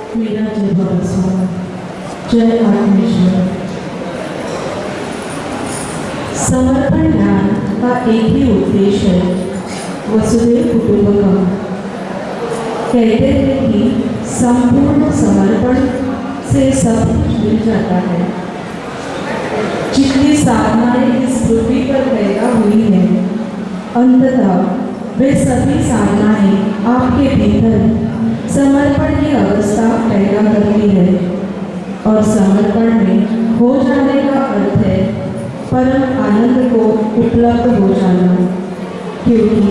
मेरा जय भगवान, जय आत्मेश्वर। समर्पण ध्यान का एक ही उद्देश्य है, वसुदेव कुटुंबकम। कहते हैं कि संपूर्ण समर्पण से सब कुछ मिल जाता है। जितनी साधनाएं इस पृथ्वी पर पैदा हुई है, अंततः वे सभी साधनाएं आपके भीतर समर्पण की अवस्था पैदा करती है। और समर्पण में हो जाने का अर्थ है परम आनंद को उपलब्ध हो जाना, क्योंकि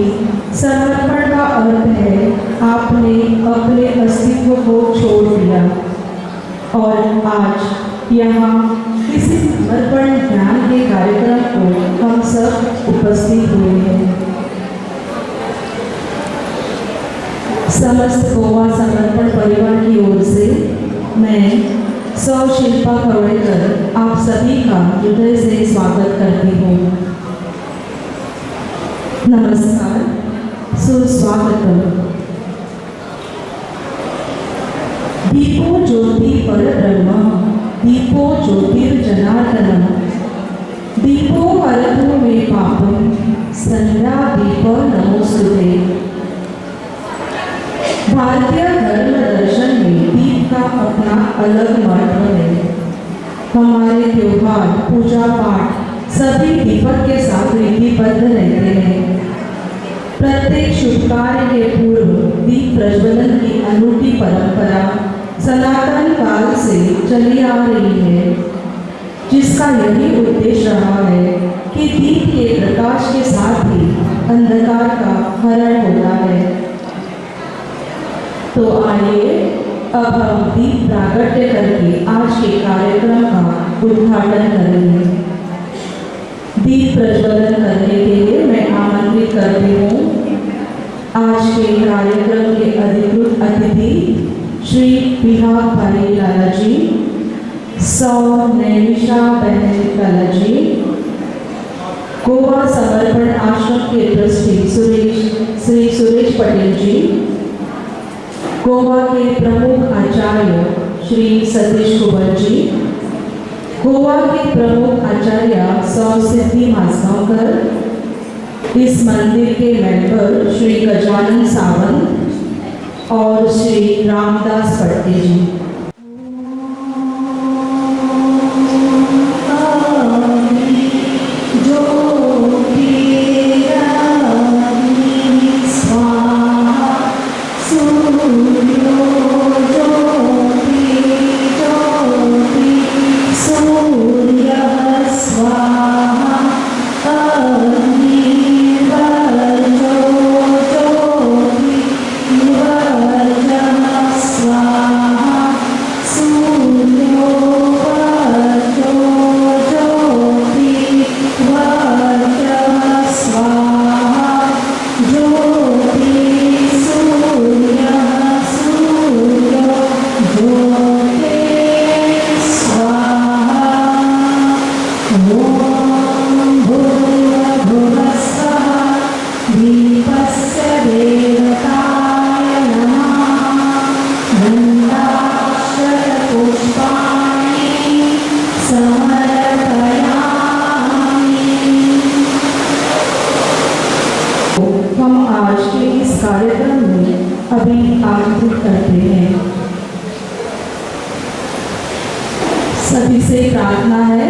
समर्पण का अर्थ है आपने अपने अस्तित्व को छोड़ दिया। और आज यहाँ इसी समर्पण ध्यान के कार्यक्रम को हम सब उपस्थित हुए हैं। समस्त गोवा समर्पण परिवार की ओर से मैं सौ शिल्पा कवड़ेकर आप सभी का हृदय से स्वागत करती हूँ। नमस्कार, सुस्वागतम। दीपो ज्योति परब्रह्म, दीपो ज्योतिर्जनार्दनम, दीपो परतो मे पापम, संध्या दीप नमोस्तुते। भारतीय धर्म दर्शन में दीप का अपना अलग महत्व है। हमारे त्योहार, पूजा पाठ सभी दीपक के साथ विधिबद्ध रहते हैं। प्रत्येक शुभ कार्य के पूर्व दीप प्रज्वलन की अनूठी परंपरा सनातन काल से चली आ रही है, जिसका यही उद्देश्य रहा है कि दीप के प्रकाश के साथ ही अंधकार का हरण होता है। तो आइए अब हम दीप प्रागट्य करके आज के कार्यक्रम का उद्घाटन करेंगे। दीप प्रज्वलन करने के लिए मैं आमंत्रित करती हूँ आज के कार्यक्रम के अधिकृत अतिथि श्री विहाग भाई लाला जी, सौ नैमिषा बहन लाला जी, गोवा समर्पण आश्रम के ट्रस्टी श्री सुरेश पटेल जी, गोवा के प्रमुख आचार्य श्री सतीश कुमार जी, गोवा के प्रमुख आचार्य सौ सिद्धि मासगांवकर, इस मंदिर के मेंबर श्री गजानन सावंत और श्री रामदास पट्टे जी। हम आज के इस कार्यक्रम में अभी आमंत्रित करते हैं। सभी से प्रार्थना है,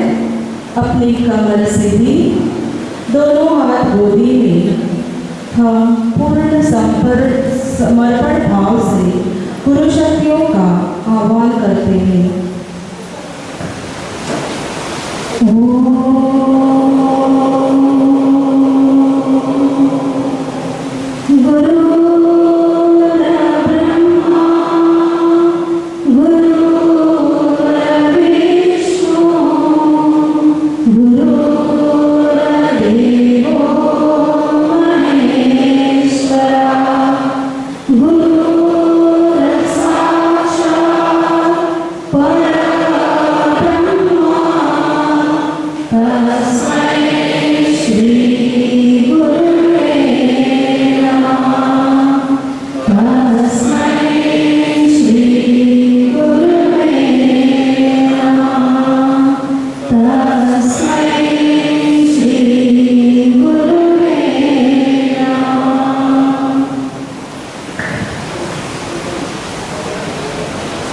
अपनी कमर से भी दोनों हाथ गोदी में हम पूर्ण समर्पण भाव से गुरु शक्तियों का आह्वान करते हैं। Guru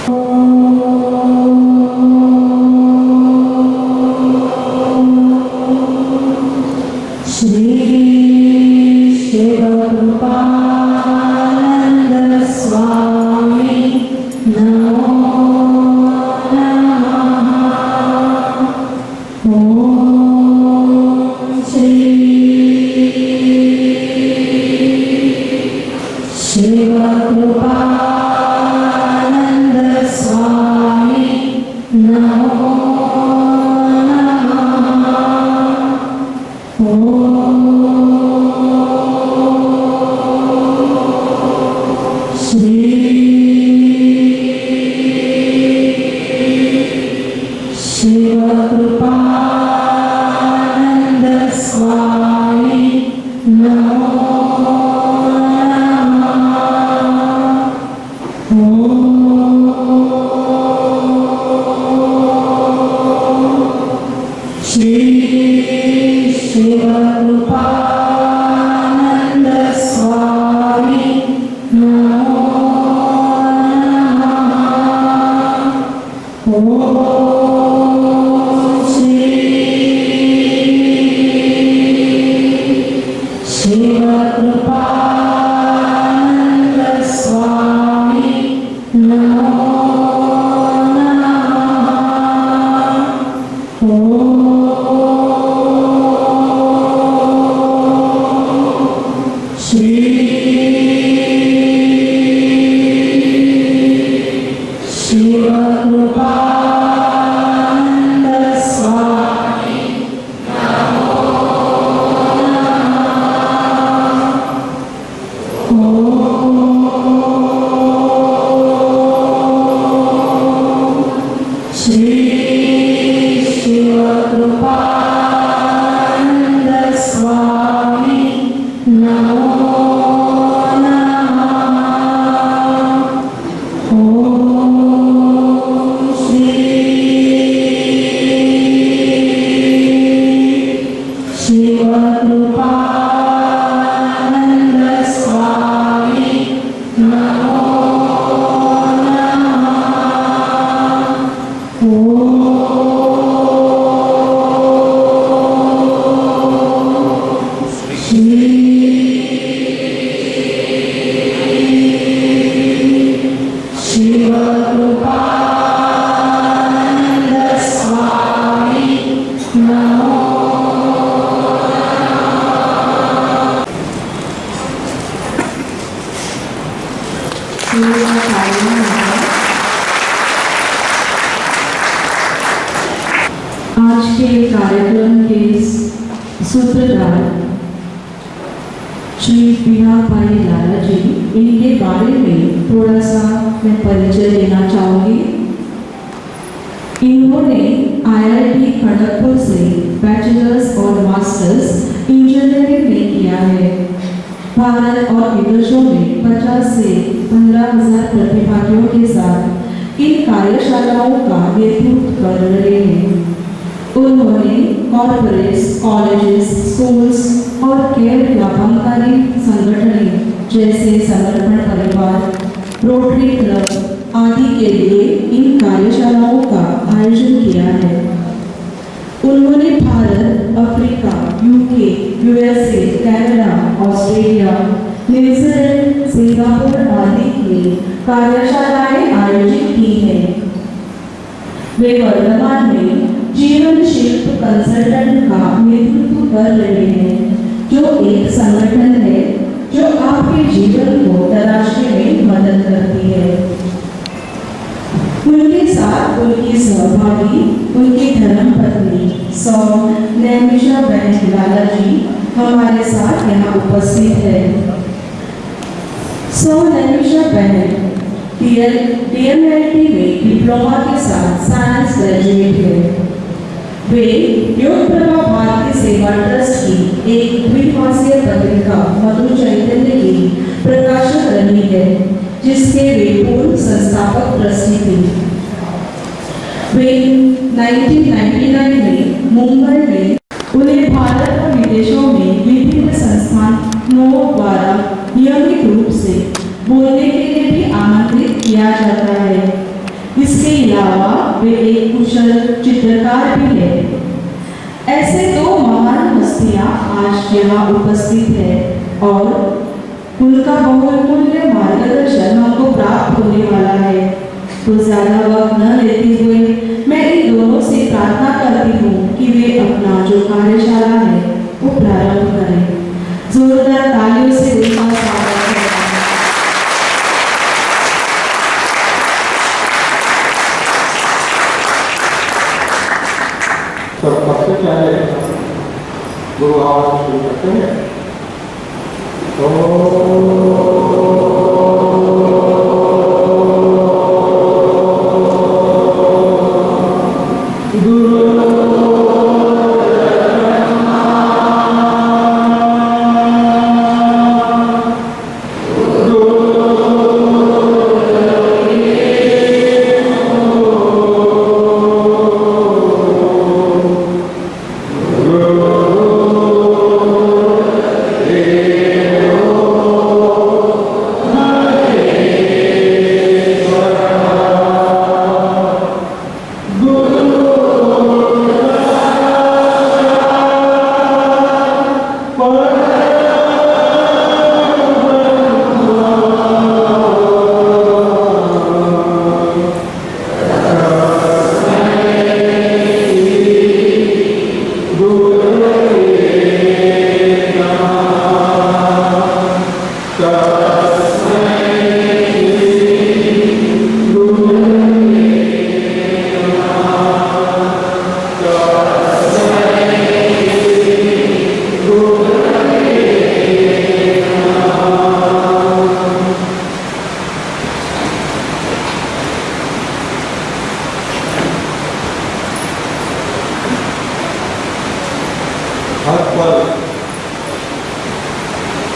श्री शिवकृपानंद स्वामी नमो नमः। ओम श्री शिवकृपानंद स्वामी नमो नमः। ओम श्री शिवकृपानंद स्वामी नमो नमः। ओम श्री शिवकृपानंद स्वामी नमो नमः। ओम श्री शिवकृपानंद स्वामी नमो नमः। ओम श्री शिवकृपानंद स्वामी श्री शिवकृपानंद स्वामी नमो नमः। ओम श्री शिवकृपानंद स्वामी नमो नमः। शिवकृपानंद स्वामी नमो आज के कार्यक्रम के सूत्रधार श्री बीना भाई लाला जी, इनके बारे में थोड़ा सा मैं परिचय देना चाहूँगी। इन्होंने IIT खड़गपुर से बैचलर्स और मास्टर्स इंजीनियरिंग में किया है। भारत और विदेशों में 50 से 15,000 प्रतिभागियों के साथ इन कार्यशालाओं का नेतृत्व कर रहे हैं। उन्होंने कॉर्पोरेट्स, कॉलेजेस, स्कूल्स और गैर लाभकारी संगठनों जैसे समर्पण परिवार, रोटरी क्लब आदि के लिए इन कार्यशालाओं का आयोजन किया है। उन्होंने Bharat, Africa, UK, USA, Canada, Australia, New Zealand, Singapore आदि की कार्यशालाएं आयोजित की हैं। वे वर्तमान में जीवन शिल्प कंसल्टेंट का नेतृत्व कर रहे हैं, जो एक संगठन है जो आपके जीवन को तराशने में मदद करती है। उनके साथ उनकी सहभागी, उनकी धर्मपत्नी सौ नैमिषा बहन लाला जी हमारे साथ यहाँ उपस्थित है। सौ नैमिषा बहन DMLT में डिप्लोमा के साथ साइंस ग्रेजुएट है। वे योग प्रभा भारती सेवा ट्रस्ट की एक द्विमासीय पत्रिका मधु चैतन्य की प्रकाशक रही है, जिसके वे पूर्व संस्थापक ट्रस्टी थे। वे 1999 में मुंबई में उन्हें भारत और विदेशों में विभिन्न संस्थानों द्वारा नियमित रूप से बोलने के लिए भी आमंत्रित किया जाता है। इसके अलावा वे एक कुशल चित्रकार भी है। ऐसे दो महान हस्तियां आज यहाँ उपस्थित है और उनका बहुमूल्य मार्गदर्शन हमको प्राप्त होने वाला है। तो ज्यादा वक्त न लेते हुए मैं इन दोनों से प्रार्थना करती हूँ कि वे अपना जो कार्यशाला है वो प्रारंभ करें। जोरदार तालियों से उनका स्वागत करते हैं। तो सबसे पहले गुरु आवाज शुरू करते हैं। हर पल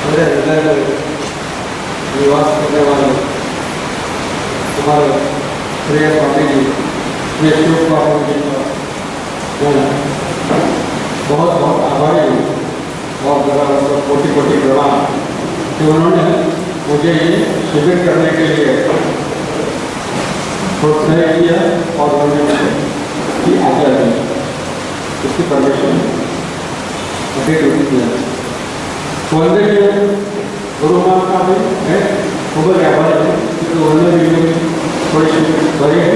मेरे हृदय में निवास करने वाले हमारे प्रिय स्वामी जी, प्रिय शिव बाबू जी का मैं बहुत बहुत आभारी हूँ और मेरा उनको कोटि कोटि प्रणाम कि उन्होंने मुझे ये शिविर करने के लिए प्रोत्साहित किया और उन्होंने की आज्ञा दी। इसकी परमिशन सौंदर्य गुरु माँ का भी है, खूब आभार है क्योंकि उन्होंने भी थोड़ी सी भरी है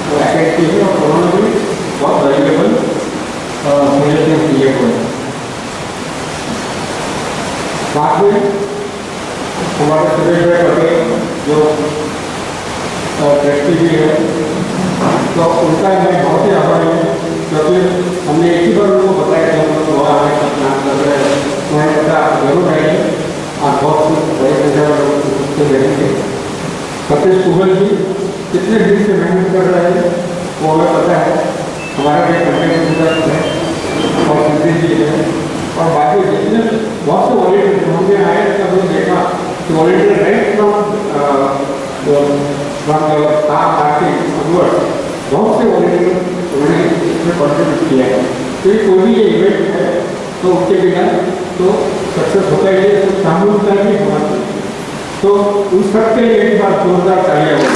तो एक्टिव है और उन्होंने भी बहुत वैल्यूएबल सजेशन दिए हुए हैं। बाद में हमारे सुरेश भाई पटेल जो ट्रस्टी भी है तो उनका मैं बहुत ही आभारी हूँ क्योंकि हमने एक ही बार उनको बताया कि हम लोग वहाँ आने का प्लान कर रहे हैं, उन्होंने पता जरूर आएंगे और बहुत कुछ बड़ी संख्या में लोग उससे रहेंगे। सतीश कुबल जी कितने दिन से मेहनत कर रहे हैं वो हमें पता है, हमारा भी कंटेंट है और सिद्धि जी है और बाकी जितने बहुत से वॉलेंटियर हमने आए तब हमने देखा कि वॉलेंटियर राइट फ्रॉम पार्टी बहुत से वॉलेंटियर उन्होंने इसमें कॉन्ट्रीब्यूट किया है। तो कोई भी ये इवेंट है तो उनके बिना तो सक्सेस होता ही है, तो सामूहिकता भी होना चाहिए। तो उन सब के लिए एक बार जोरदार तालियां हो।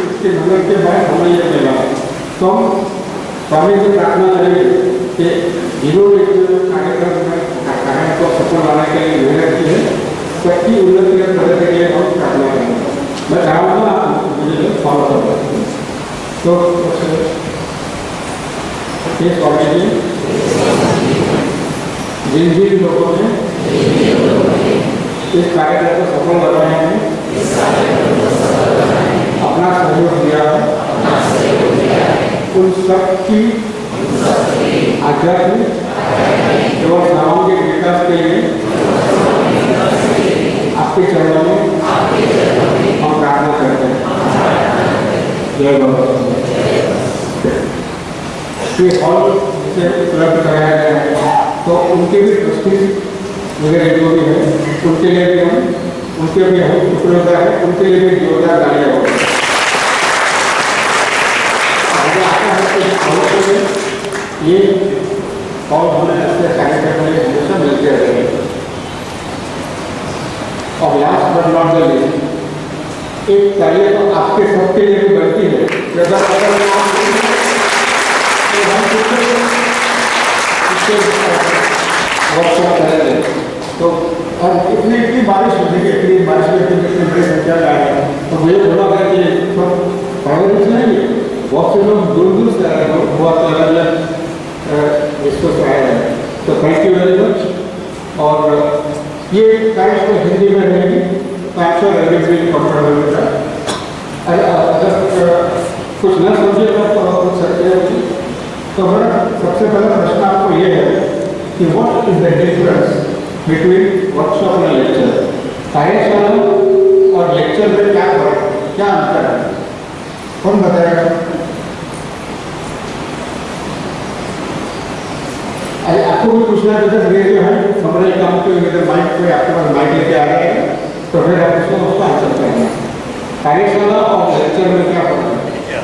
उसके मेहनत के बाद हमें यह मिला तो हम स्वामी से प्रार्थना करेंगे कि जिन्होंने इस कार्यक्रम में कार्य को सफल बनाने के लिए मेहनत की है सबकी उन्नति और प्रगति के लिए हम प्रार्थना करेंगे। मैं चाहूँगा मुझे फॉलो कर तो ये स्वामी जी जिन जिन लोगों ने इस कार्यक्रम को सफल बनाने में अपना सहयोग दिया है उन सबकी आध्यात्मिक एवं सामाजिक विकास के लिए आपके चरणों में हम प्रार्थना करते हैं। जय बाबा। ये हॉल से उपलब्ध कराया गया है तो उनके भी ट्रस्टी वगैरह जो भी है उनके लिए भी हम उनके भी हम उपलब्ध है, उनके लिए भी जोरदार तालियां हो। ये और हमें ऐसे कार्यक्रम में हमेशा मिलते रहेंगे। और last but not the least, एक चाहिए तो आपके सबके लिए भी बनती है कि अगर आप तो हम वर्कशॉप करेंगे तो, और इतनी बारिश होती है, इतनी बारिश में कितने बड़े संख्या का है, तो मुझे बोला गया कि तो पहले कुछ नहीं है, बहुत से लोग दूर दूर से आ रहे हैं, बहुत अलग अलग इसको से आए हैं। तो थैंक यू वेरी मच। और ये टाइम्स तो हिंदी में रहेगी, टाइम्स और एवरीथिंग कंफर्टेबल होता है। अगर कुछ न समझिएगा तो कुछ सकते हैं। तो मेरा सबसे पहला प्रश्न आपको ये है कि what is the difference between workshop और लेक्चर? कार्यशाला और लेक्चर में क्या फर्क है, क्या अंतर है, कौन बताएगा? अरे आपको भी पूछना है, जैसे रेडियो जो है समझने का आपको इधर माइक पे आपके पास माइक लेके आ रहे हैं तो फिर आप उसको आंसर करेंगे। कार्यशाला और लेक्चर में क्या फर्क है?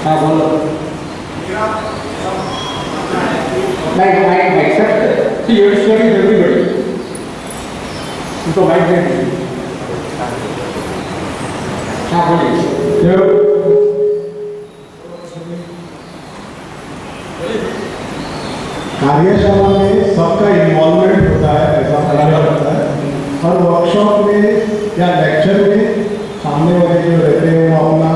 हाँ बोलो। Mic sir, see your story is everybody, उनको माइक देंगे। हाँ बोलिए। कार्यशाला में सबका इन्वॉल्वमेंट होता है, ऐसा माना जाता है, और वर्कशॉप में या लेक्चर में सामने वाले जो रहते हैं वो अपना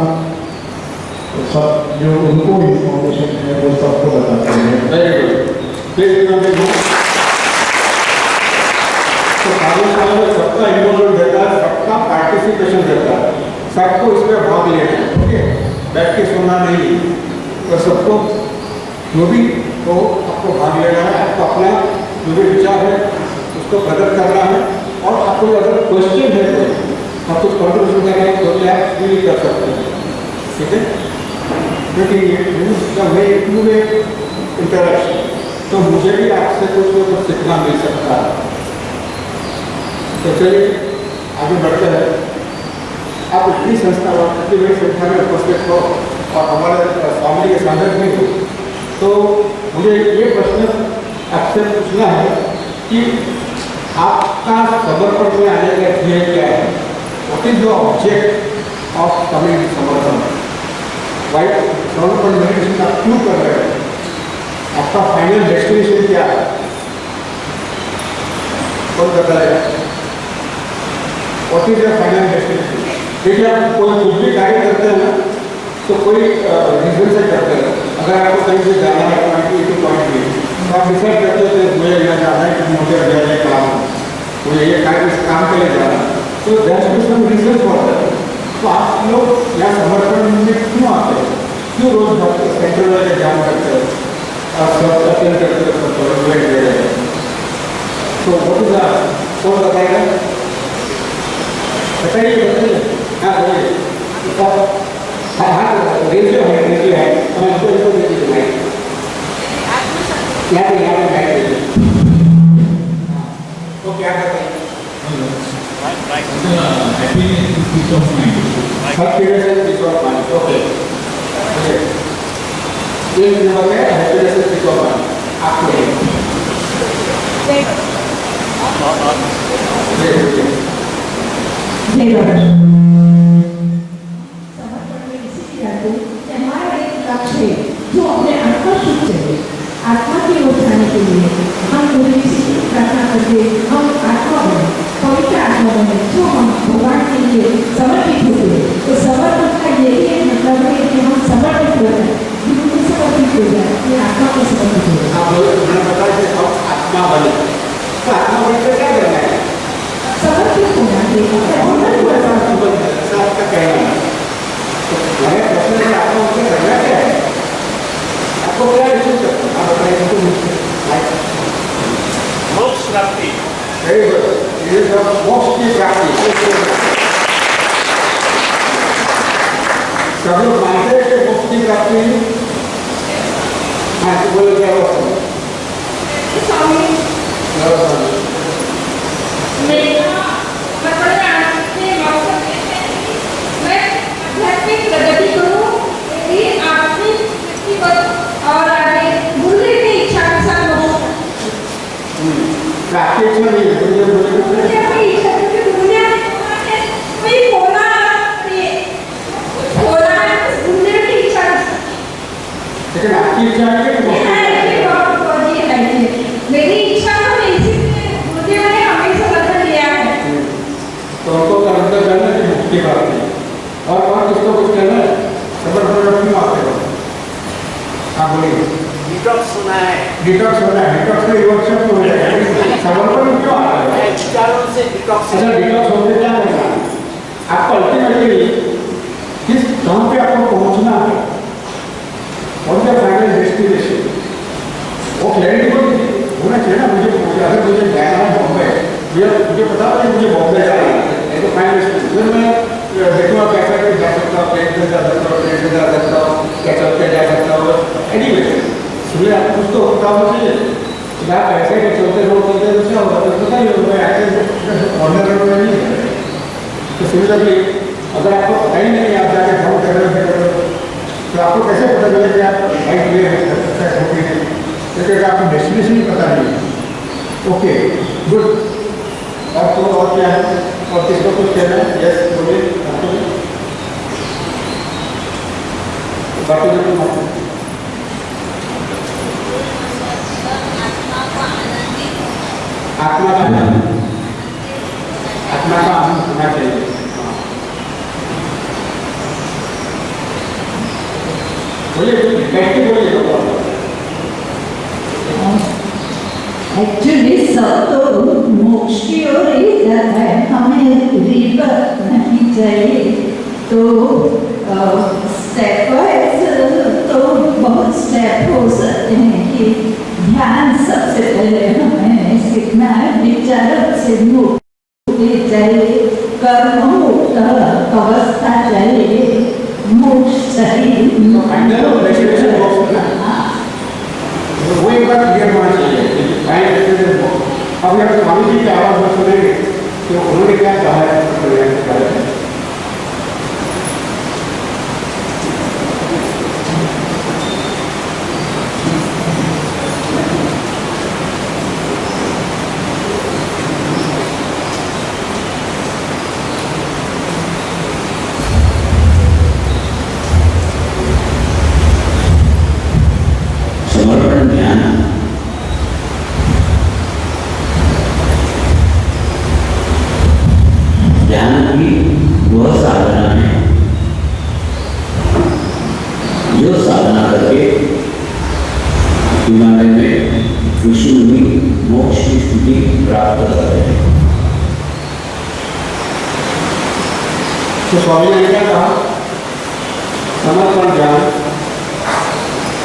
सब जो उनको इंफॉर्मेशन है वो सबको बताते हैं। तो कार्यशाला में सबका इन्वॉल्वमेंट रहता है, सबका पार्टिसिपेशन रहता है, सबको इसमें भाग लेना है, ओके, बैठ के सुनना नहीं, तो सबको जो भी तो आपको भाग लेना है, आपको अपना जो भी विचार है उसको प्रकट करना है, और आपको अगर क्वेश्चन है तो आप कुछ कॉन्ट्रीब्यूशन करना है तो आप भी कर सकते हैं, ठीक है? क्योंकि जब मैं इतने इंटरेक्शन तो मुझे भी आपसे कुछ न कुछ सीखना मिल सकता है। तो चलिए आगे बढ़ते हैं। आप इतनी संस्था इतनी बड़ी संख्या में उपस्थित हो और हमारे स्वामी के साधक भी हो, तो मुझे ये प्रश्न आपसे पूछना है कि आपका समर्पण में आने का ध्येय क्या है? What is the object of coming समर्पण? वाई समर्पण मेडिटेशन आप क्यों कर रहे हैं? आपका फाइनल डेस्टिनेशन क्या है? कौन बताएगा? What is the final destination? देखिए, आप कोई कुछ भी कार्य करते हैं ना तो कोई रीजन से करते हैं। अगर आपको कहीं से जाना है point A to point B, तो आप डिसाइड करते थे मुझे यहाँ जाना है कि मुझे ये काम है, मुझे ये कार्य इस काम के लिए जाना है, तो that's be some reason for that. तो आप लोग यहाँ समर्पण में क्यों आते हैं? क्यों रोज सेंटर वाले एग्जाम करते हैं और सब अटेंड करते हैं, सब गवर्नमेंट दे रहे हैं? तो व्हाट इज द, कौन बताएगा? बताइए। हाँ बोलिए। हाँ हाँ रेडियो है, हमें इसको दे दीजिए माइक, यहाँ पे माइक दे दीजिए। तो क्या करते हैं? Happiness is peace of mind. Happiness and peace of mind, okay. ये नंबर है happiness and peace of mind, आपको ये समर्पण में इसी कहते हैं कि हमारा एक लक्ष्य है जो अपने आत्मा शुद्ध चाहिए, आत्मा की ओर जाने के लिए हम पूरी प्रार्थना करके हम आत्मा बने, पवित्र आत्मा बने, जो हम भगवान के लिए समर्पित होते हैं। तो समर्पण का यही एक मतलब है कि हम समर्पित हो जाए, बिल्कुल समर्पित हो जाए, ये आत्मा को समर्पित हो जाए। आप मैंने बताया कि हम आत्मा बने, तो आत्मा बने तो क्या करना है? समर्पित होना चाहिए। आपका कहना है तो मेरे प्रश्न में आपको मुझे करना क्या है? आपको क्या रिसीव करना है? आप बताइए तो मुझसे। मोक्ष प्राप्ति। वेरी गुड, ये सब मोक्ष की प्राप्ति। सब लोग मानते हैं कि मोक्ष की प्राप्ति। हाँ तो बोलो क्या हुआ? स्वामी मेरा मतलब आपके मकसद है कि मैं आध्यात्मिक प्रगति करूं, मेरी आर्थिक स्थिति और आगे गुरु की इच्छा के साथ रहूं। आपकी इच्छा नहीं है तो ये बोले मुझे कोई इच्छा नहीं कि दुनिया में कोई खोला ये खोला घूमने की इच्छा नहीं। लेकिन आपकी इच्छा है कि मेरी इच्छा तो इसी मुझे मैंने हमेशा बदल लिया है। तो उनको अंदर जाना कि मुक्ति बात नहीं और किसको कुछ कहना है जबरदस्त क्यों आते हो आप बोलिए डिटॉक्स होना है, डिटॉक्स होना है डिटॉक्स का योग शब्द हो जाएगा समर्पण क्यों आ रहा है विचारों से डिटॉक्स अच्छा डिटॉक्स होते क्या होगा आपको अल्टीमेटली किस कहाँ पे आपको पहुंचना है और क्या फाइनल डेस्टिनेशन वो क्लैरिटी होना चाहिए ना मुझे अगर मुझे जाना है बॉम्बे मुझे पता है मुझे बॉम्बे जाना है तो फाइनल फिर मैं देखूँगा कैसा कि जा सकता हूँ प्लेन से जा सकता हूँ ट्रेन से जा सकता हूँ क्या चल के जा सकता हूँ एनीवे सुनिए आप कुछ तो होता होना चाहिए आप ऐसे ही चलते चलते तो क्या होगा तो पता ही होगा ऐसे ऑर्डर में नहीं है तो सिमिलरली अगर आपको पता ही नहीं आप जाके फोन कर रहे हो तो आपको कैसे पता चले कि आप बाइक ले सकते हैं क्योंकि आपको डेस्टिनेशन ही पता नहीं है ओके गुड और तो और क्या है और किसको कुछ कहना है यस बोलिए बाकी जो आत्मा का आनंद होना चाहिए बोलिए कैसे बोलिए एक्चुअली सब तो मोक्ष की ओर ही जाता है, हमें रीबर्थ नहीं चाहिए। तो स्टेप वाइज तो बहुत स्टेप हो सकते हैं कि ध्यान सबसे पहले हमें सीखना है, विचारों से मुक्ति चाहिए, कर्म मुक्त अवस्था चाहिए, मोक्ष चाहिए। वो एक बार क्लियर होना चाहिए अब अगर स्वामी जी की आवाज़ में सुनेंगे तो उन्होंने क्या कहा है समर्पण ध्यान ध्यान की वह साधना है जो साधना करके हिमालय में ऋषि मुनि मोक्ष की स्थिति प्राप्त कर रहे हैं। तो स्वामी ने क्या कहा समर्पण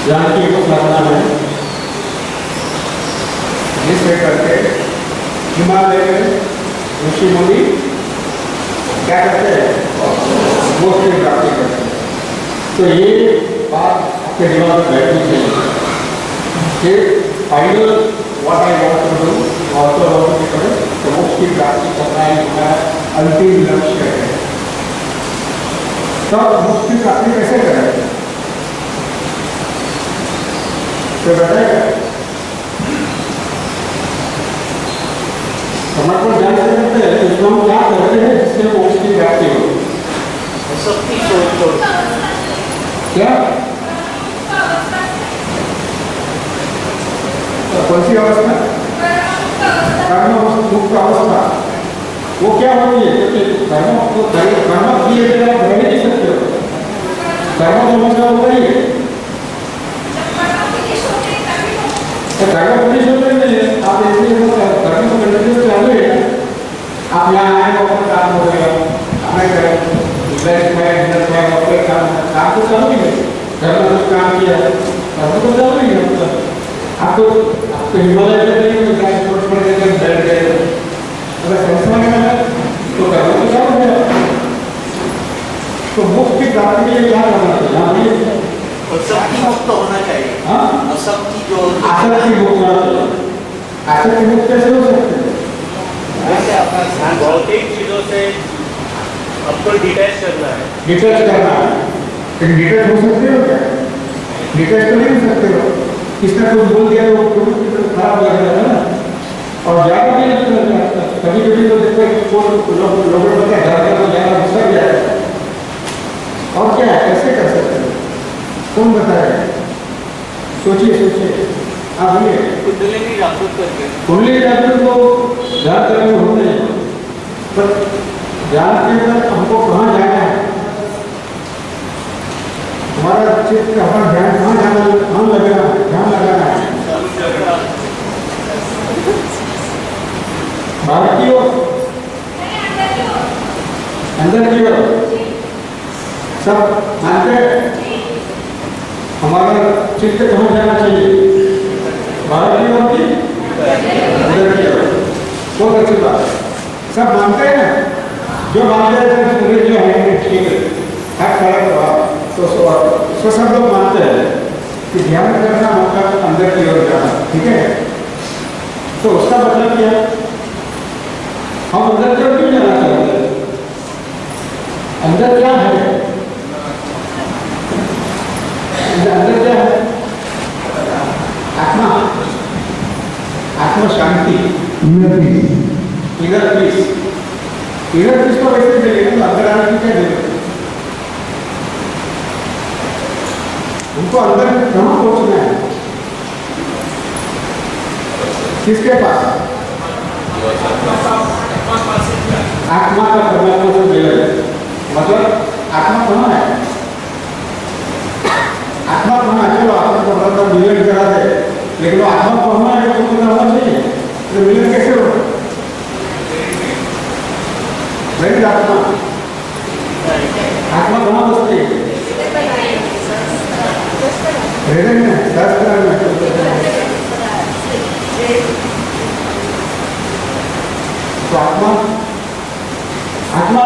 ज्ञान की वो साधना है जिससे करके हिमालय में ऋषि मुनि क्या करते हैं मोक्ष की प्राप्ति करते हैं। तो ये बात आपके दिमाग में बैठनी चाहिए कि final what I want to do also want to करें तो मोक्ष की प्राप्ति करना ही हमारा अंतिम लक्ष्य है। तो मोक्ष की प्राप्ति कैसे करें तो बताएगा समर्पण ध्यान से करते हैं तो हम क्या करते हैं जिससे मोक्ष की प्राप्ति हो सबकी सोच छोड़ क्या कौन सी अवस्था कर्म मुक्त अवस्था वो क्या होती है क्योंकि कर्म किए बिना आप रह नहीं सकते हो कर्म तो हमेशा होता ही है कर्म पुलिस होते नहीं है आप इसलिए कर्म को कंटिन्यू चालू है आप यहाँ आए तो अपना काम हो गया हमें काम तो चालू ही है घर में कुछ काम किया कर्म तो चालू ही है आपको हिमालय में नहीं छोड़ छोड़ देकर बैठ गए अगर संस्था में है तो कर्म तो चालू है तो मुक्त की प्राप्ति के लिए क्या करना चाहिए और सबकी मुक्त होना चाहिए। हाँ और सबकी जो आसक्ति मुक्त आसक्ति मुक्त कैसे हो सकते हैं वैसे अपना ध्यान भौतिक चीजों से आपको डिटैच करना है। डिटैच करना है लेकिन डिटैच हो सकते हो क्या डिटैच तो नहीं हो सकते हो किसने कुछ बोल दिया तो खराब लग रहा है ना और जाके सोचिए सोचिए, हाँ बोलिए। कुंडलिनी जागृत करके कुंडली जागृत तो ध्यान करने में होते हैं, पर ध्यान के अंदर हमको कहाँ जाना है, हमारा चित्त हमारा ध्यान कहाँ जाना, कहाँ लगाना है, ध्यान लगाना है बाहर की ओर, अंदर की ओर, सब मानते हैं। हमारा चित्त कहाँ जाना चाहिए, बाहर की ओर की अंदर की ओर, बहुत अच्छी बात है, सब मानते हैं। जो मानते हैं पूरे जो है ठीक है खड़ा हुआ तो सब लोग मानते हैं कि ध्यान करना मतलब अंदर की ओर जाना, ठीक है। तो उसका मतलब क्या है, हम अंदर की ओर क्यों जाना चाहते हैं, अंदर क्या है, अंदर क्या है, आत्मा, आत्मा शांति, इनर पीस, इनर पीस को वैसे मिलेगा तो अंदर आने की क्या जरूरत है, हमको अंदर कहाँ पहुंचना है, किसके पास, आत्मा का परमात्मा से मिलन, मतलब आत्मा कहाँ है, आत्मा कहाँ है, चलो आत्मा का परमात्मा मिलन करा दे, लेकिन वो आत्मा कहाँ है तो पता होना चाहिए, तो मिलन कैसे होगा, वही आत्मा, आत्मा कहाँ बसती है, हृदय में, शास्त्र में, तो आत्मा, आत्मा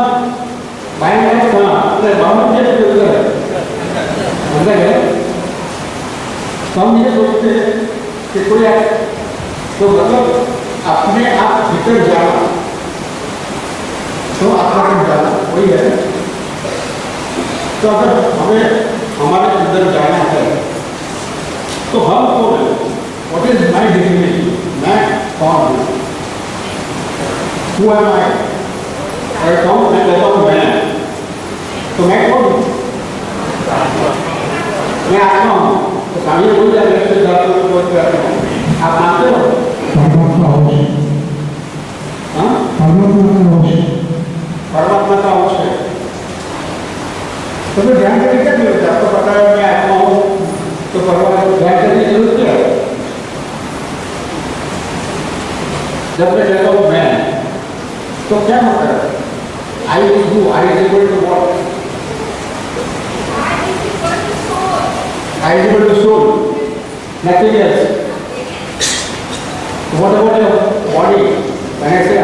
बाएं में कहाँ, अपने बाहर के अंदर है। तो हम ये सोचते हैं कि कोई तो मतलब अपने आप भीतर जाना, तो आत्मा में जाना वही है। तो अगर हमें हमारे अंदर जाना है तो हम कौन है, व्हाट इज माई डिग्निटी, मैं कौन हूँ, हु एम आई, अगर कहूँ मैं कहता हूँ मैं, तो मैं कौन हूँ, मैं आत्मा हूँ, तो सामने बोल जाए आप मानते हो, परमात्मा का अंश है, तो फिर ध्यान करने क्या जरूरत है, आपको पता है मैं आत्मा हूँ, तो परमात्मा ध्यान करने की जरूरत क्या है, जब मैं कहता हूँ मैं, तो क्या होता है, I is who, I is equal to what, I is equal to soul, nothing else. What about your body? When I say I,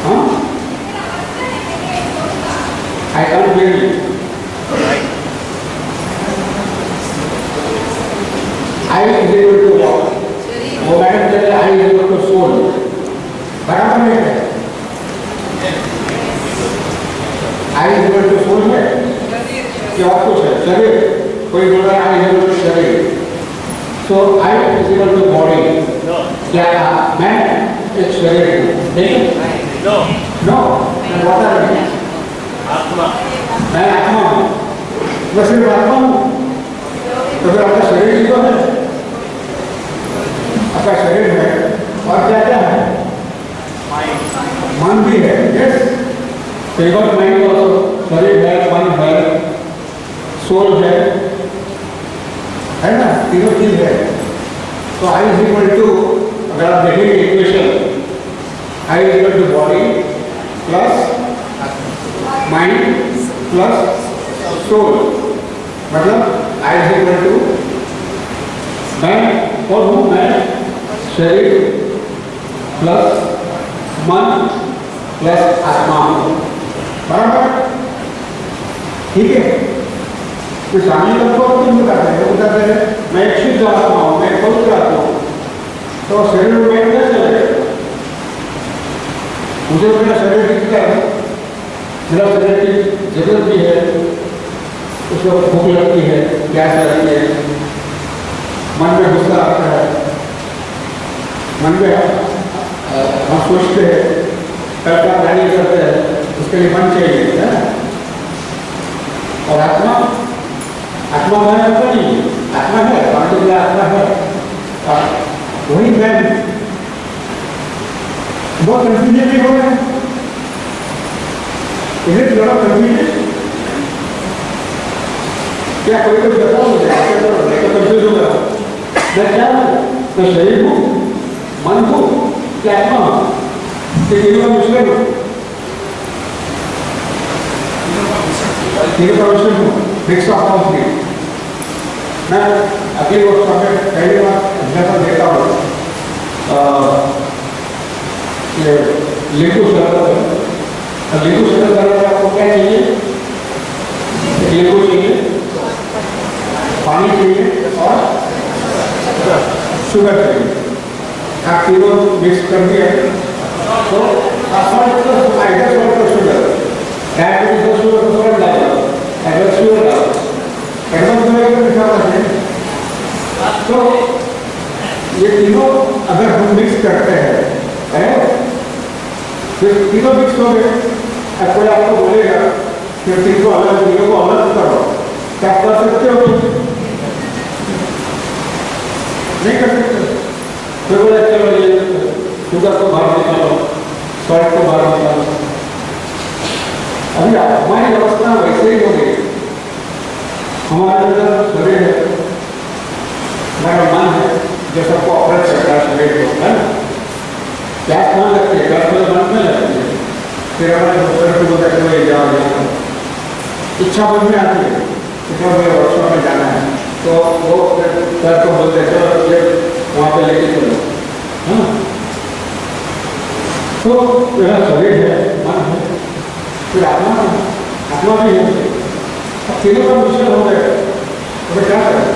huh? I can't hear you. I is equal to what? वो madam कहते हैं I is equal to soul. बराबर है क्या? I is equal to soul है? क्या और कुछ है? शरीर? कोई बोल रहा है I is equal to शरीर. So I is equal to body. No. क्या मैं एक शरीर हूँ, नहीं? No. No. What are you? आत्मा. मैं आत्मा हूँ, मैं सिर्फ आत्मा हूँ, तो फिर आपका शरीर ही तो है, आपका शरीर है, और क्या क्या है, मन भी है, यस, फेवर माइंड ऑल्सो, शरीर है, मन है, सोल है ना, तीनों चीज है। तो आई इज इक्वल टू, अगर आप देखेंगे equation, I is equal to body plus mind plus soul, मतलब आई इज इक्वल टू मैं और हूँ, मैं शरीर प्लस मन प्लस आत्मा हूँ, बराबर, ठीक है। तो शामिल को तुम बताते हैं मैं एक शुद्ध आत्मा हूँ, मैं पवित्र आत्मा हूँ, तो शरीर में क्या चलेगा, मुझे मेरा शरीर दिखता है, मेरा शरीर की जरूरत भी है, उसको भूख लगती है, प्यास लगती है, मन में गुस्सा आता है, मन में हम सोचते हैं, कल्पना प्लानिंग करते हैं, उसके लिए मन चाहिए है। और आत्मा, आत्मा मैं नहीं, आत्मा है, पार्टिकुलर आत्मा है, वही मैं बहुत कंफ्यूजन नहीं हो रहा है। इन्हें थोड़ा कंफ्यूजन क्या कोई कुछ बताओ मुझे, ऐसे तो मैं तो कंफ्यूज होगा। मैं क्या हूँ? मैं शरीर हूँ, मन हूँ, क्या आत्मा हूँ? कि तीनों का मिश्रण हूँ, तीनों का मिश्रण हूँ, मिक्स ऑफ ऑल थ्री। मैं अगली वर्ष में पहली बार एग्जाम्पल देता हूँ, ये लिंबू शरबत है। लिंबू शरबत बनाने में आपको क्या चाहिए? लिंबू चाहिए, पानी चाहिए और शुगर चाहिए। आप तीनों मिक्स कर दिया तो सॉल्ट आइडर सॉल्ट और शुगर, डायबिटीज और शुगर को सॉल्ट डालो, अगर शुगर डालो, एकदम शुगर को मिठा होना चाहिए। तो ये तीनों अगर हम मिक्स करते हैं, फिर तीनों मिक्स हो गए। अब कोई आपको बोलेगा फिर तीनों अलग, तीनों को अलग करो, क्या कर सकते हो? नहीं कर सकते। फिर बोला चलो ये शुगर को बाहर निकालो, सॉल्ट को बाहर निकालो। अभी हमारी अवस्था वैसे ही हो गई। हमारे अंदर शरीर है, हमारा मन है जो सबको ऑपरेट करता है, शरीर को, है ना? प्यास कहाँ लगती है? प्यास वाले मन में लगती है। फिर हमारे डॉक्टर को बोलते हैं ये जाओ जाओ, इच्छा मन में आती है कि मुझे वर्कशॉप में जाना है, तो वो सर को बोलते हैं चलो ये वहाँ पे लेके चलो, है ना? तो मेरा शरीर है, मन है, फिर आत्मा है, आत्मा भी है। अब तीनों का मिश्रण हो गया तो मैं क्या करें?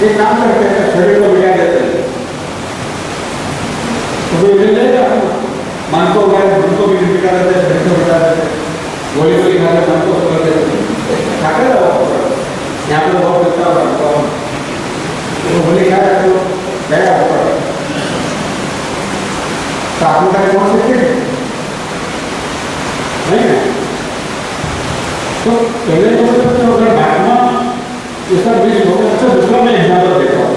एक काम करते हैं, शरीर को मिटा देते हैं, तो वो मिल जाएगा। मन को गए, मन को भी मिटा देते हैं, शरीर को मिटा देते हैं, गोली गोली खा कर मन को कर देते हैं, खाते रहो। यहाँ पर बहुत मिलता होगा, तो गोली खा तो गया ऊपर, तो आप लोग पहुँच सकते हैं नहीं है? तो पहले तो अगर आत्मा इसका बीच हो गया, अच्छा दूसरा मैं एग्जाम्पल देता हूँ।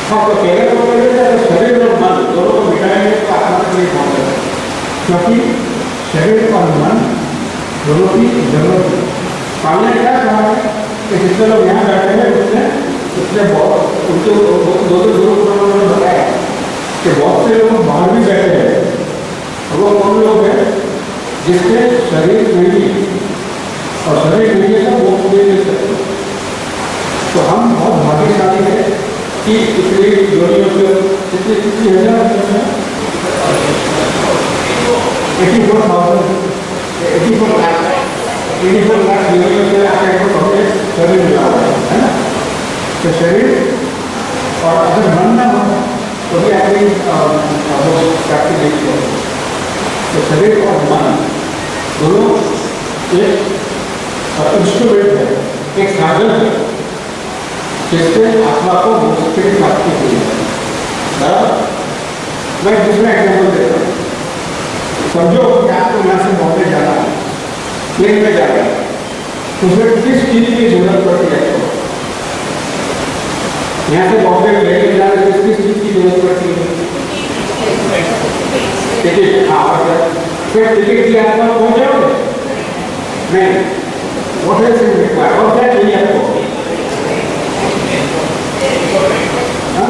हाँ, तो पहले तो शरीर और मन दोनों को मिटाएंगे तो आत्मा तक नहीं पहुँचेगा, क्योंकि शरीर और मन दोनों की जरूरत है। सामने क्या कहा है कि जितने लोग यहाँ बैठे हैं उसने बहुत उनके दो ग्रुप उन्होंने बताया कि बहुत से लोग बाहर भी बैठे हैं। वो कौन लोग हैं? जिसके शरीर नहीं है, और शरीर नहीं है तो वो नहीं मिल सकते। तो हम बहुत भाग्यशाली हैं कि इतनी योनियों से कितनी हजार 84 लाख योनियों से आपके शरीर मिला हुआ है ना? तो शरीर और अगर मन ना हो तो भी आपकी प्राप्ति नहीं हो। तो शरीर और मन दोनों एक इंस्ट्रूमेंट है, एक साधन है जिससे आत्मा को मोक्ष की प्राप्ति हुई है। मैं दूसरा एग्जाम्पल देता हूँ। समझो कि आपको यहाँ से बॉम्बे जाना है, प्लेन में जाना है, तो फिर किस चीज की जरूरत पड़ती है? यहाँ से बॉम्बे में प्लेन में जाना है, किस चीज की जरूरत पड़ती है? टिकट। हाँ, फिर टिकट के आप पहुँच जाओगे नहीं? और क्या चाहिए आपको? हाँ,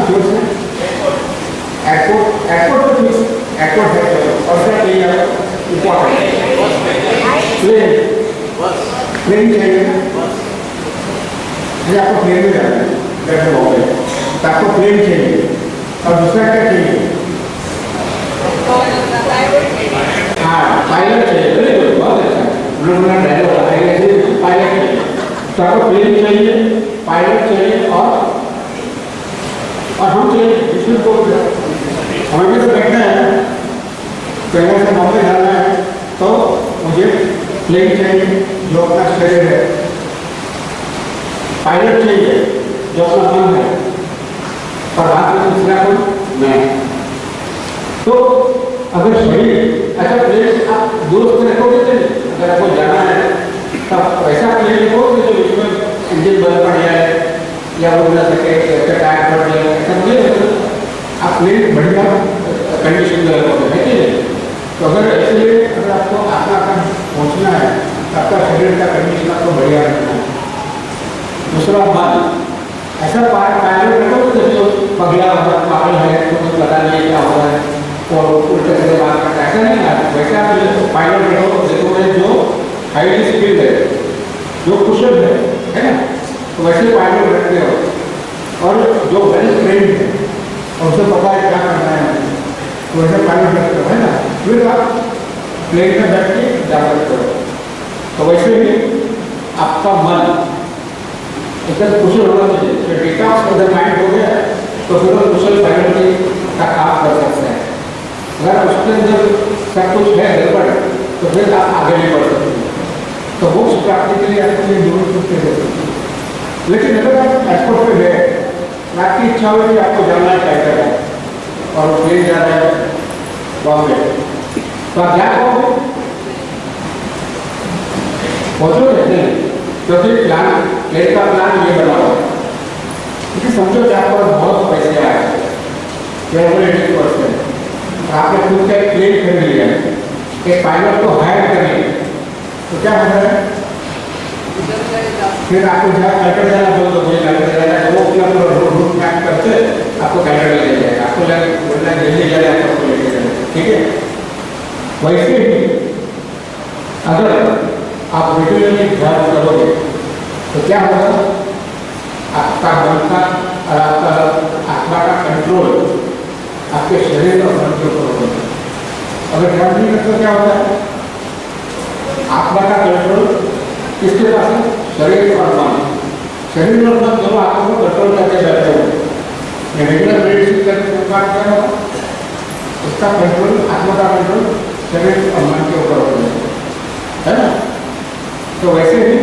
एयरपोर्ट तो फिक्स एयरपोर्ट है, और क्या चाहिए आपको? इम्पोर्टेंट प्लेन चाहिए। आपको प्लेन में जाना है, बैठे हो गए तो आपको प्लेन चाहिए, और दूसरा क्या चाहिए? हाँ, पायलट चाहिए। वेरी गुड, बहुत अच्छा। उन्होंने डायलॉग पायलट चाहिए, तो आपको प्लेन चाहिए, पायलट चाहिए, और हम चाहिए। इसमें तो हमें भी तो बैठना है, पहले से बॉम्बे जाना है तो मुझे प्लेन चाहिए जो अपना शरीर है, पायलट चाहिए जो अपना मन है, और हाथ में दूसरा कोई मैं। तो अगर शरीर अच्छा प्लेन आप दोस्त रखोगे तो अगर आपको जाना है ऐसा प्लेन लिखो कि जो इसमें इंजन बंद पड़ जाए या वो ना सके टायर पड़ जाए, ऐसा नहीं। आप प्लेन बढ़िया कंडीशन में रखोगे, है कि नहीं? तो अगर इसलिए अगर आपको आत्मा तक पहुँचना है तो आपका शरीर का कंडीशन आपको बढ़िया रखना है। दूसरा मन, ऐसा पायलट रखो तो जो पगला होगा, पागल है, तो कुछ पता नहीं क्या हो रहा है और उल्टे से बात करता है, ऐसा नहीं है। वैसे आप पायलट रखो देखोगे जो हाईली स्किल्ड है, जो कुशल है ना, तो वैसे पायलट रखते हो। और जो वेल ट्रेंड है और उसे पता है क्या करना है, तो वैसे पायलट रखते हो, है ना। फिर आप प्लेन में बैठ के जा सकते हो। तो वैसे ही आपका मन एकदम कुशल होना चाहिए। तो डेटा ऑफ द माइंड हो गया तो फिर वो कुशल पायलट का काम कर सकते हैं। अगर उसके अंदर सब कुछ है गड़बड़ तो फिर आप आगे नहीं बढ़ सकते। तो मोक्ष प्राप्ति के लिए आपको ये जरूर सोचते रहते। लेकिन अगर आप एयरपोर्ट पे गए, आपकी इच्छा हो कि आपको जाना है कैलकाटा और प्लेन जा रहा है बॉम्बे, तो आप क्या कहोगे? पहुँचोगे नहीं, क्योंकि प्लान प्लेन का प्लान ये बना हुआ है। क्योंकि समझो कि आपको बहुत पैसे आए, 80%, आपने खुद का एक प्लेन खरीद लिया, एक पायलट को हायर कर लिया, तो क्या हो रहा है? फिर आपको जहाँ कैलकाटा जाना बोल तो मुझे कैलकाटा जाना है, वो अपना रूट मैप करते आपको कैलकाटा ले जाएगा, आपको बोलना दिल्ली जाए आपको लेके जाए, ठीक है। वैसे ही अगर आप रेगुलरली ध्यान करोगे तो क्या होगा? आपका मन का और आपका आत्मा का कंट्रोल आपके शरीर और मन के ऊपर होगा। अगर ध्यान नहीं करते तो क्या होता है? आत्मा का कंट्रोल किसके पास है? शरीर और मन। शरीर और मन दोनों आत्मा को कंट्रोल करके बैठे हुए। रेगुलर मेडिसिन करके बात क्या होगा? उसका कंट्रोल, आत्मा का कंट्रोल शरीर और मन के ऊपर होता है ना। तो वैसे ही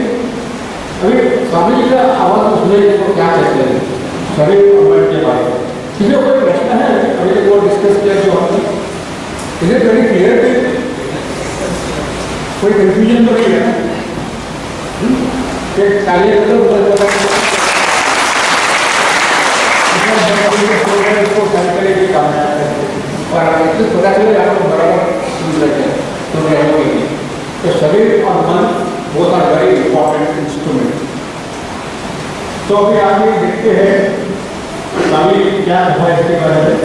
अभी स्वामी जी का आवाज सुनिए तो क्या कहते हैं शरीर और मन के बारे में। इसलिए कोई प्रश्न है अभी तक वो डिस्कस किया जो हमने, इन्हें थोड़ी क्लियर थे, कोई कंफ्यूजन तो नहीं है ना? चाहिए इसको कैलकुलेट भी काम और इससे पता चले आपको बराबर सुन रहे सुन रहे होंगे। तो शरीर और मन both are very important instrument. तो अभी आप ये देखते हैं स्वामी क्या कहा इसके बारे में।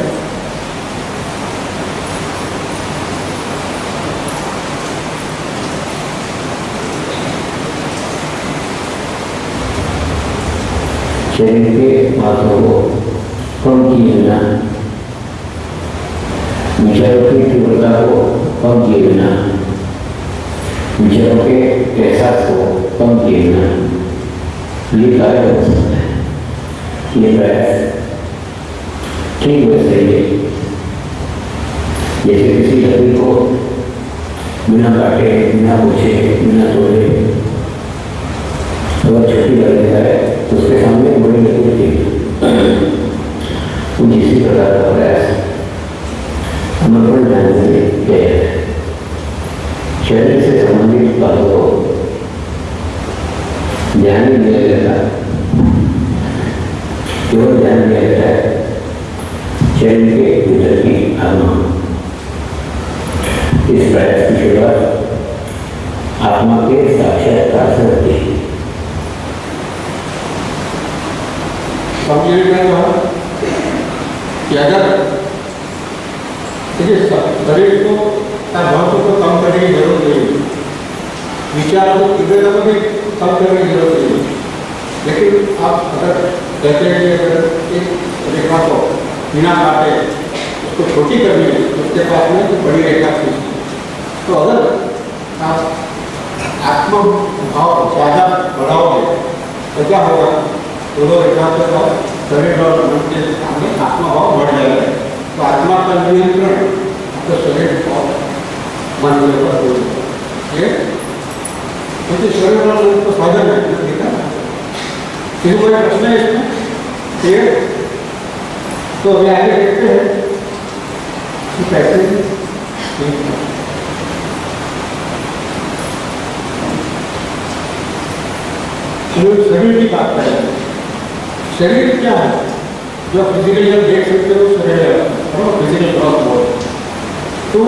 शरीर के बातों को कम किए बिना, विचारों की तीव्रता को कम किए बिना, विचारों के एहसास को कम किए बिना ये कार्य हो सकता है। ये प्रयास ठीक वैसे ही जैसे किसी लकड़ी को बिना काटे, बिना पूछे, बिना तोड़े अगर छोटी कर देता है तो उसके सामने बड़ी लकड़ी थी। इसी प्रकार का प्रयास समर्पण जानने में किया जाता है। शरीर से संबंधित बातों को ध्यान ही नहीं देता, केवल ध्यान दिया जाता है शरीर के भीतर की आत्मा। इस प्रयास की शुरुआत आत्मा के साक्षात्कार से होती है। कि अगर शरीर को महत्व को कम करने की जरूरत नहीं, विचार को तीव्रता को भी कम करने की जरूरत नहीं, लेकिन आप अगर कहते हैं कि अगर एक रेखा को बिना काटे उसको छोटी करनी है तो उसके पास में तो बड़ी रेखा खींचनी। तो अगर आप आत्म भाव ज़्यादा बढ़ाओगे तो क्या होगा? दोनों रेखा के साथ शरीर और मन के सामने आत्मा भाव बढ़ जाएगा। तो आत्मा का नियंत्रण तो शरीर और मन के ऊपर हो जाए, क्योंकि शरीर और मन को साधन है। ठीक है, किसी कोई प्रश्न है इसमें? ठीक है, तो अभी आगे देखते हैं कि कैसे शरीर की बात करें, शरीर क्या है? जो फिजिकली हम देख सकते हो शरीर है, फिजिकल ग्रोथ हो, तो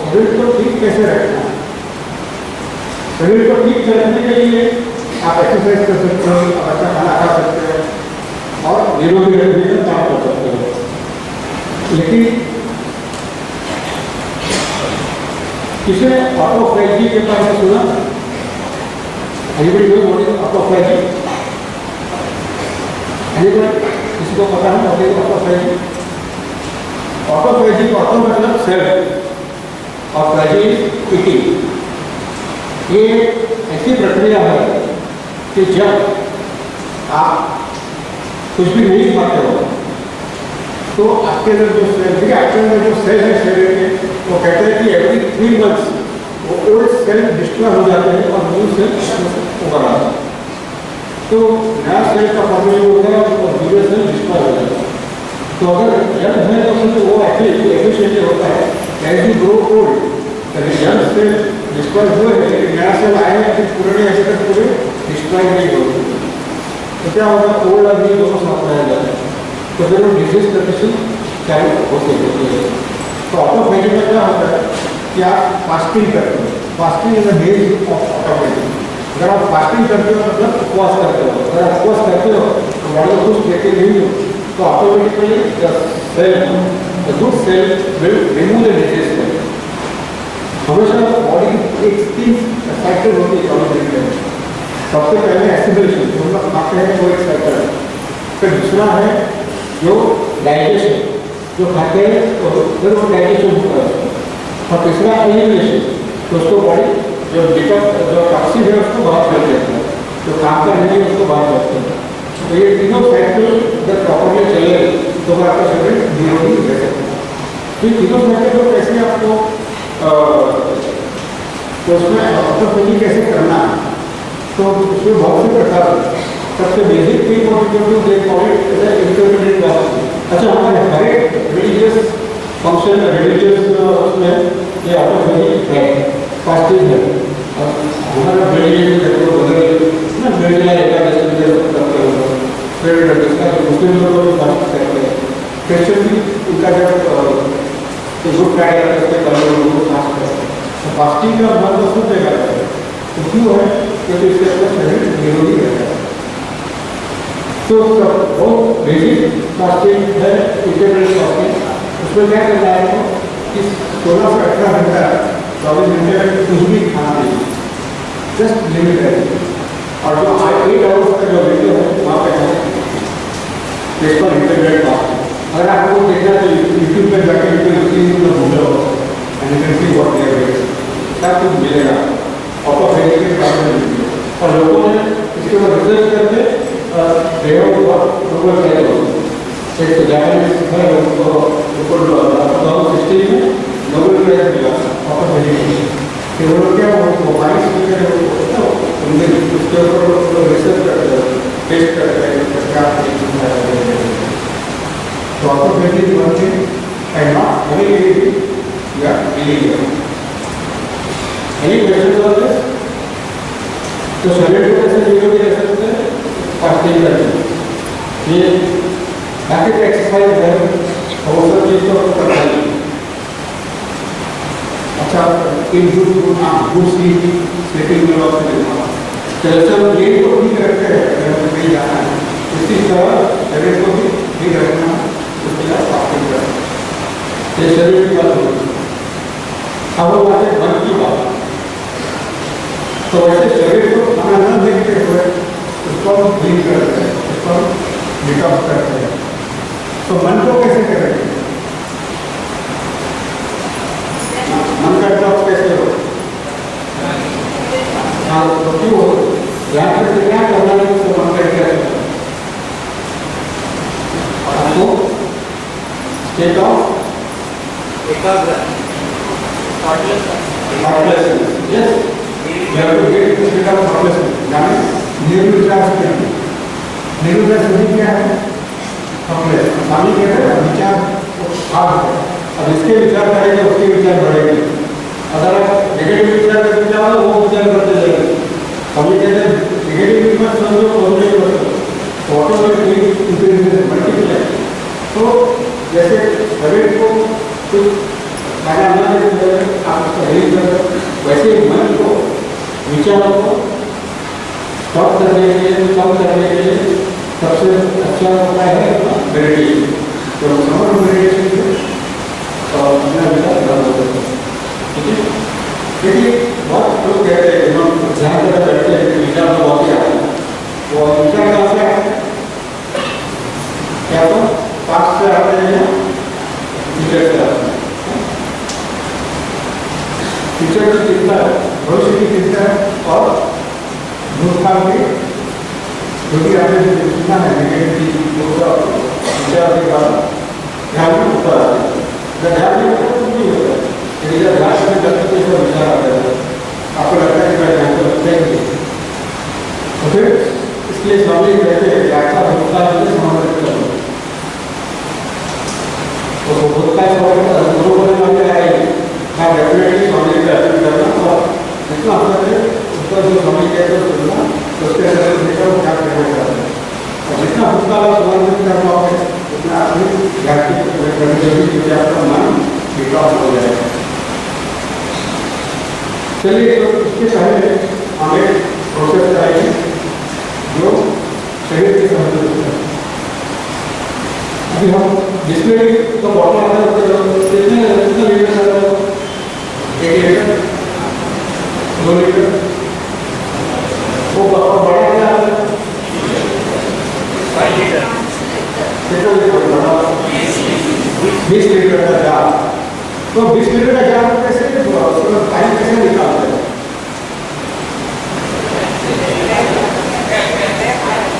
शरीर को ठीक कैसे रखना है? शरीर को ठीक रखने के लिए आप एक्सरसाइज कर सकते हो, आप अच्छा खाना खा सकते हो और निरोगी रहने का काम कर सकते हो। लेकिन किसी ने ऑटोफैजी के बारे में सुना? Anybody knows autophagy? एनीबडी? किसी को पता है ऑटोफैजी? ऑटोफैजी का ऑटो मतलब सेल्फ और फैजी ईटिंग। ये ऐसी प्रक्रिया है कि जब आप कुछ भी नहीं खाते हो तो आपके अंदर जो सेल, देखिए आपके अंदर जो सेल है शरीर के, वो कहते हैं कि एवरी 3 मंथ्स वो ओल्ड सेल डिस्ट्रॉय हो जाते हैं और न्यू सेल उभर आता है। तो नया सेल का फॉर्मेशन होता है और न्यू सेल डिस्ट्रॉय हो जाता है। तो अगर यंग है तो वो एक्चुअली एफिशिएंटली होता है। As you grow old, young cell destroy हुए हैं लेकिन नया सेल आए हैं, फिर पुराने ऐसे तक पूरे डिस्ट्रॉय नहीं होते। तो क्या होगा, ओल्ड और न्यू दोनों साथ में आ जाते हैं, तो फिर वो डिजीज कंडीशन चालू होती है। तो ऑटोफैजी में क्या होता है कि आप फास्टिंग करते हो, fasting is the base of autophagy. अगर आप फास्टिंग करते हो मतलब उपवास करते हो, अगर आप उपवास करते हो तो बॉडी को कुछ लेते नहीं हो, तो automatically the good cell will remove the disease cell. हमेशा बॉडी एक 3 साइकिल होती है ऑटोमेटिक में। सबसे पहले एसिमिलेशन, जो हम लोग खाते हैं वो एक साइकिल है। फिर दूसरा है जो डाइजेशन, जो खाते हैं तो फिर वो डाइजेशन होता है। और तीसरा एलिमिनेशन, तो उसको बॉडी जो टॉक्सिन है उसको बाहर कर देता है, जो काम का नहीं है उसको बाहर करते हैं। तो ये तीनों साइकिल अगर प्रॉपरली चले तो आपका शरीर निरोगी रह सकता है। तो ये तीनों साइकिल को कैसे आपको तो उसमें ऑटोफैजी कैसे करना है, तो उसमें बहुत से प्रकार है। सबसे बेसिक थिंग और they call it intermediate fasting. अच्छा, हमारे हर एक रिलीजियस फंक्शन, रिलीजियस उसमें ये ऑटोफैजी है, फास्टिंग है। हमारा रिलीजियस देखो बदल ना, निर्जला एकादशी करते हो, फिर इसका मुस्लिम लोग भी फास्ट करते हैं, क्रिश्चियन भी उनका जब गुड फ्राइडे आता है उसके कल लोग फास्ट करते हैं। तो फास्टिंग का महत्व सब जगह है। तो क्यों है? क्योंकि इससे अपना शरीर निरोगी रहता है। तो बहुत बेसिक फास्टिंग है, इंटरमीडिएट फास्टिंग। उसमें क्या करना है कि 16 से 18 घंटा 24 घंटे में कुछ भी खाना नहीं, जस्ट लिमिट है। और जो 8 आवर्स का जो वीडियो है वहाँ पे है इंटरमीडिएट फास्टिंग। अगर आपको देखना तो यूट्यूब पर जाकर ढूंढो and you can see what they are doing, सब कुछ मिलेगा ऑटोफैजी के बारे में। और लोगों ने इसके ऊपर रिसर्च करके लोकल किया एक जापानीज है उनको 2016 में नोबेल प्राइज मिला ऑटोफैजी के। वो लोग क्या वो बाइस उनके उसके ऊपर रिसर्च करते हैं, टेस्ट करते हैं क्या। तो autophagy is one thing and not any या illegal. Any question on this? तो शरीर को कैसे निरोगी रह सकते हैं? फास्टिंग करके। ये बाकी तो एक्सरसाइज है और वो सब चीज़ तो करना ही। अच्छा, इन गुड स्लीपिंग में वक्त देना, चलचल ये को ठीक रखते हैं अगर कहीं जाना है, इसी तरह शरीर को भी ठीक रखना, उसके लिए फास्टिंग करना। ये शरीर की बात होगी। अब वो बात है मन की बात। तो वैसे शरीर को खाना न देखते हुए उसको हम क्लीन करते हैं, उसको हम डिटॉक्स करते हैं। तो मन को कैसे करेंगे? मन का डिटॉक्स कैसे हो? हाँ, तो क्यों हो? ध्यान करके क्या करना है उसको मन करके आपको स्टेट ऑफ एकाग्र thoughtlessness. Yes, you have to get to the state of thoughtlessness, यानी निर्विचार से क्या है? निर्विचार से क्या है? थॉटलेस। स्वामी कहते हैं विचार भाग है, अब इसके विचार करेंगे उसके विचार बढ़ेंगे। अगर आप नेगेटिव विचार करते जाओ वो विचार करते जाएंगे। स्वामी कहते हैं नेगेटिव मच समझो ऑटोमेटिक मल्टीप्लाई। तो जैसे शरीर को कुछ खाना न आप सही कर, वैसे मन को विचारों को कम करने के लिए सबसे अच्छा उपाय है मेडिटेशन। तो समर मेडिटेशन और अपना विचार कर सकते हैं। ठीक है, देखिए बहुत लोग कहते हैं ध्यान करते बैठते हैं विचार तो बहुत ही आता है। वो विचार कहाँ से आते हैं? क्या तो पास से आते हैं, फ्यूचर से आते हैं। फ्यूचर की चिंता है, भविष्य की चिंता है और भूतकाल की जो कि आपने जो सुना है नेगेटिव विचार के बाद ध्यान में होता है। जब ध्यान में होता है तो नहीं होता है, लेकिन जब ध्यान में करते तो इसका विचार आता है, आपको लगता है कि मैं ध्यान को लगता ही नहीं। तो फिर इसलिए स्वामी कहते हैं कि आपका भूतकाल से समाप्त करो। तो भूतकाल समाप्त गुरु होने वाले आएंगे, हाँ डेफिनेटली स्वामी का अर्थ करना और जितना हो सके उसका जो स्वामी कहते हैं सुनना, उसके अंदर देखकर वो क्या कहना चाहते हैं। और जितना भूतकाल आप समाप्त कर पाओगे उतना अपनी जाति करनी जरूरी, क्योंकि आपका मन विकास हो जाएगा। चलिए, तो इसके पहले हमें प्रोसेस कराइए जो शरीर के संबंधित है। अभी हम जिसमें तो बॉटल आता है कितने लीटर आता है? 1 लीटर, 2 लीटर, वो बड़ा क्या आता है? 5 लीटर। कितना लीटर बड़ा? 20 लीटर का जार। तो 20 लीटर का जार कैसे पानी कैसे निकालते हैं?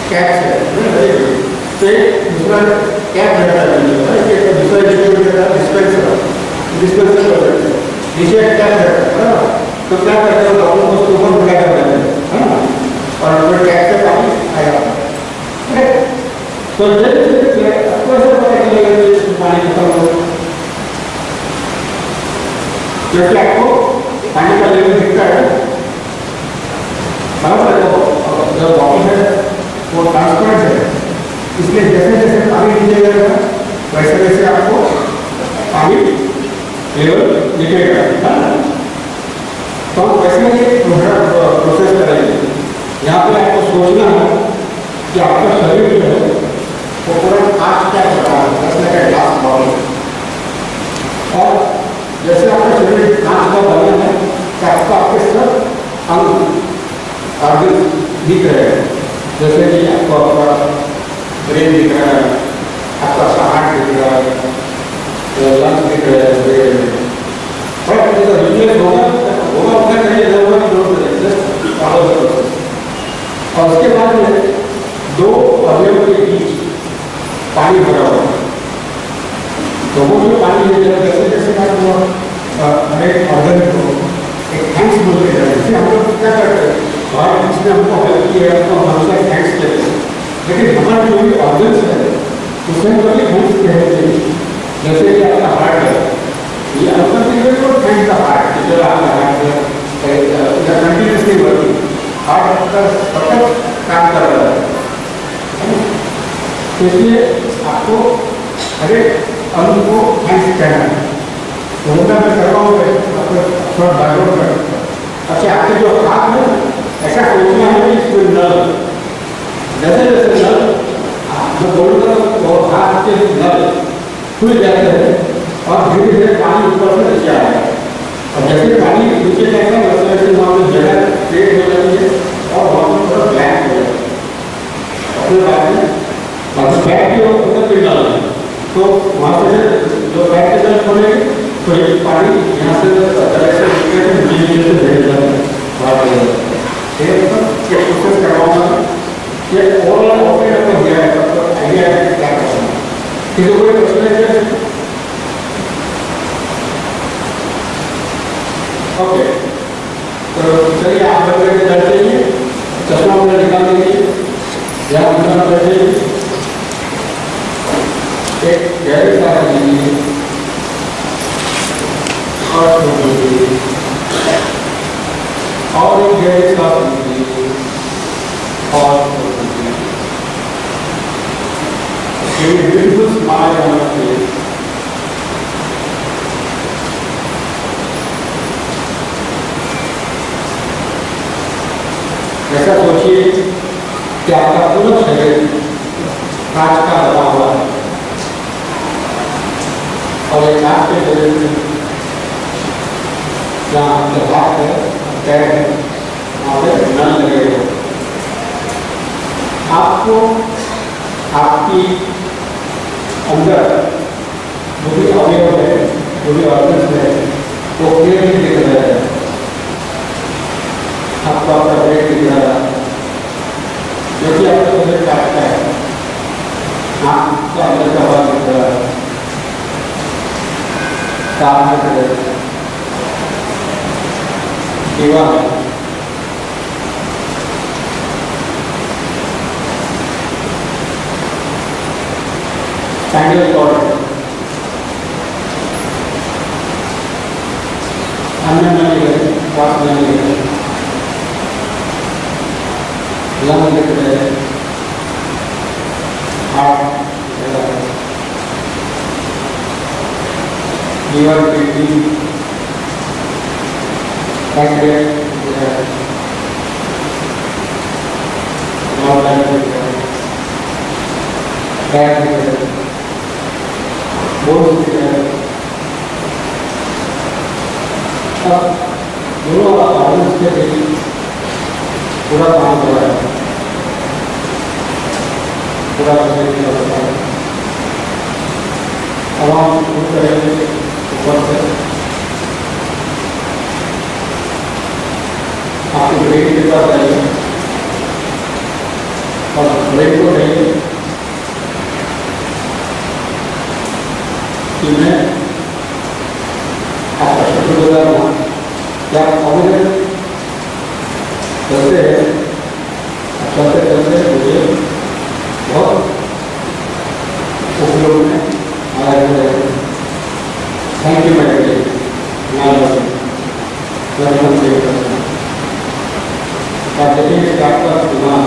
कैप से। तो दूसरा कैप रहता है, दूसरा डिस्पेंसर नीचे कैप रहता है ना। तो क्या करते हैं, डॉक्टर को उसके ऊपर उठा कर देते हैं ना, और फिर कैप से पानी आएगा। तो जैसे पानी खत्म हो, जैसे आपको पानी का लेवल दिखता है बराबर, जो बॉटल है वो ट्रांसपेरेंट है, इसलिए जैसे जैसे पानी नीचे जाएगा वैसे वैसे आपको पानी लेवल दिखेगा। तो वैसे ही प्रोसेस करेंगे। यहाँ पे आपको सोचना है कि आपका शरीर जो है वो पूरा कांच का बना है, ग्लास बॉटल। और जैसे आपका शरीर कांच का बना है तो आपको आपके सब अंग आगे दिख रहे हैं, जैसे कि आपको आपका ब्रेन दिख रहा है, आपका हार्ट दिख रहा है, लंग्स दिख रहे हैं ब्रेन में। और जैसा रिफ्लेक्स होगा उतना कहीं जरूरत नहीं, जरूरत नहीं, जस्ट फॉलो द प्रोसेस। और उसके बाद में 2 अवयवों के बीच पानी भरा हुआ है। तो वो जो पानी है जैसे जैसे आप वो हमें ऑर्गन को एक थैंक्स बोलते हैं, जैसे हम लोग क्या करते हैं और जिसने हमको हेल्प किया तो हम हमेशा थैंक्स कहते हैं, लेकिन हमारे जो भी ऑर्गन्स है उसमें कभी थैंक्स कहते हैं। जैसे कि आपका हार्ट है, ये आपका थैंक्स द हार्ट, जो आपका हार्ट कंटिन्यूसली वर्किंग, हार्ट आपका सतत काम कर रहा है। इसलिए आपको हर एक अंग को थैंक्स कहना है। तो उनका मैं कर रहा हूँ आपको थोड़ा बैकग्राउंड कर। अच्छा, आपके जो हाथ है ऐसा सोचना है कि इसमें नल, जैसे जैसे नल जो बोलूँगा वो हाथ के नल खुल जाते हैं और धीरे धीरे पानी ऊपर से नीचे आएगा। और जैसे पानी नीचे जाएगा वैसे वैसे वहाँ पर जगह क्रिएट हो जाती है और वहाँ पर थोड़ा ब्लैक हो जाता है। अपने बाद में बैक के ऊपर पिट डालना है, तो वहाँ से जो बैक के तरफ खोलेंगे तो ये पानी यहाँ से नीचे से भेज जाता है। ये प्रोसेस करवाऊंगा, ये ओवरऑल ऑपरेट आपको दिया है, आपको आइडिया है क्या करना है। किसी कोई प्रश्न है? ओके, तो चलिए आप लोग बैठते हैं, चश्मा अपना निकाल दीजिए, यहाँ अपना बैठे एक गहरी सांस लीजिए और छोड़िए, और एक गहरी सांस लीजिए और बिल्कुल स्माइल होना चाहिए। ऐसा सोचिए कि आपका पूरा शरीर कांच का बना हुआ है और ये कांच के शरीर में जहाँ आपके हाथ है पैर है वहाँ पे नल लगे हुए। आपको आपकी अंदर जो भी अवयव है, जो भी ऑर्गन्स है, वो क्लियरली दिख रहे हैं। आपको आपका ब्रेक दिख रहा है, जो कि आपका शरीर काटता है। आपका अंदर का भाग दिख रहा है, काम दिख रहे हैं, सेवा है। स्पैंडियल कॉर्ड, अन्न नली है, श्वास नली है, लंग दिख रहे हैं, heart, liver, kidney, pancreas, blood bag दिख रहे हैं, बोन्स दिख रहे हैं। अब दोनों ऑर्गन्स के बीच पूरा काम हो रहा है, पूरा शरीर का होता है। अब हम शुरू करेंगे ऊपर से। आपकी ब्रेन के पास आइए और ब्रेन को कहिए कि मैं आपका शुक्रगुजार हूँ क्या अवगत चलते हैं। चलते चलते मुझे बहुत उपयोग में आया है। थैंक यू मैडम आप देखेंगे कि आपका दिमाग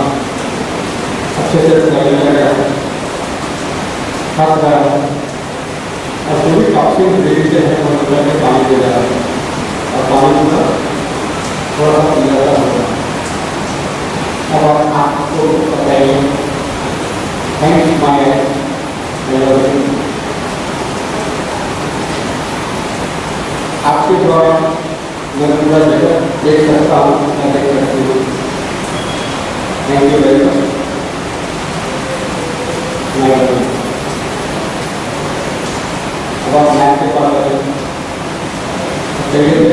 अच्छे से चलने लगा है, थक रहा है और जो भी टॉक्सिन रिलीज है वो मतलब में पानी दे रहा है और पानी का थोड़ा सा पी रहा होगा। अब आप आपको बताइए थैंक्स माय आपके द्वारा मैं पूरा जगह देख सकता हूँ, मैं देख सकती हूँ। Thank you very much. अब आप मैथ के पास चलिए,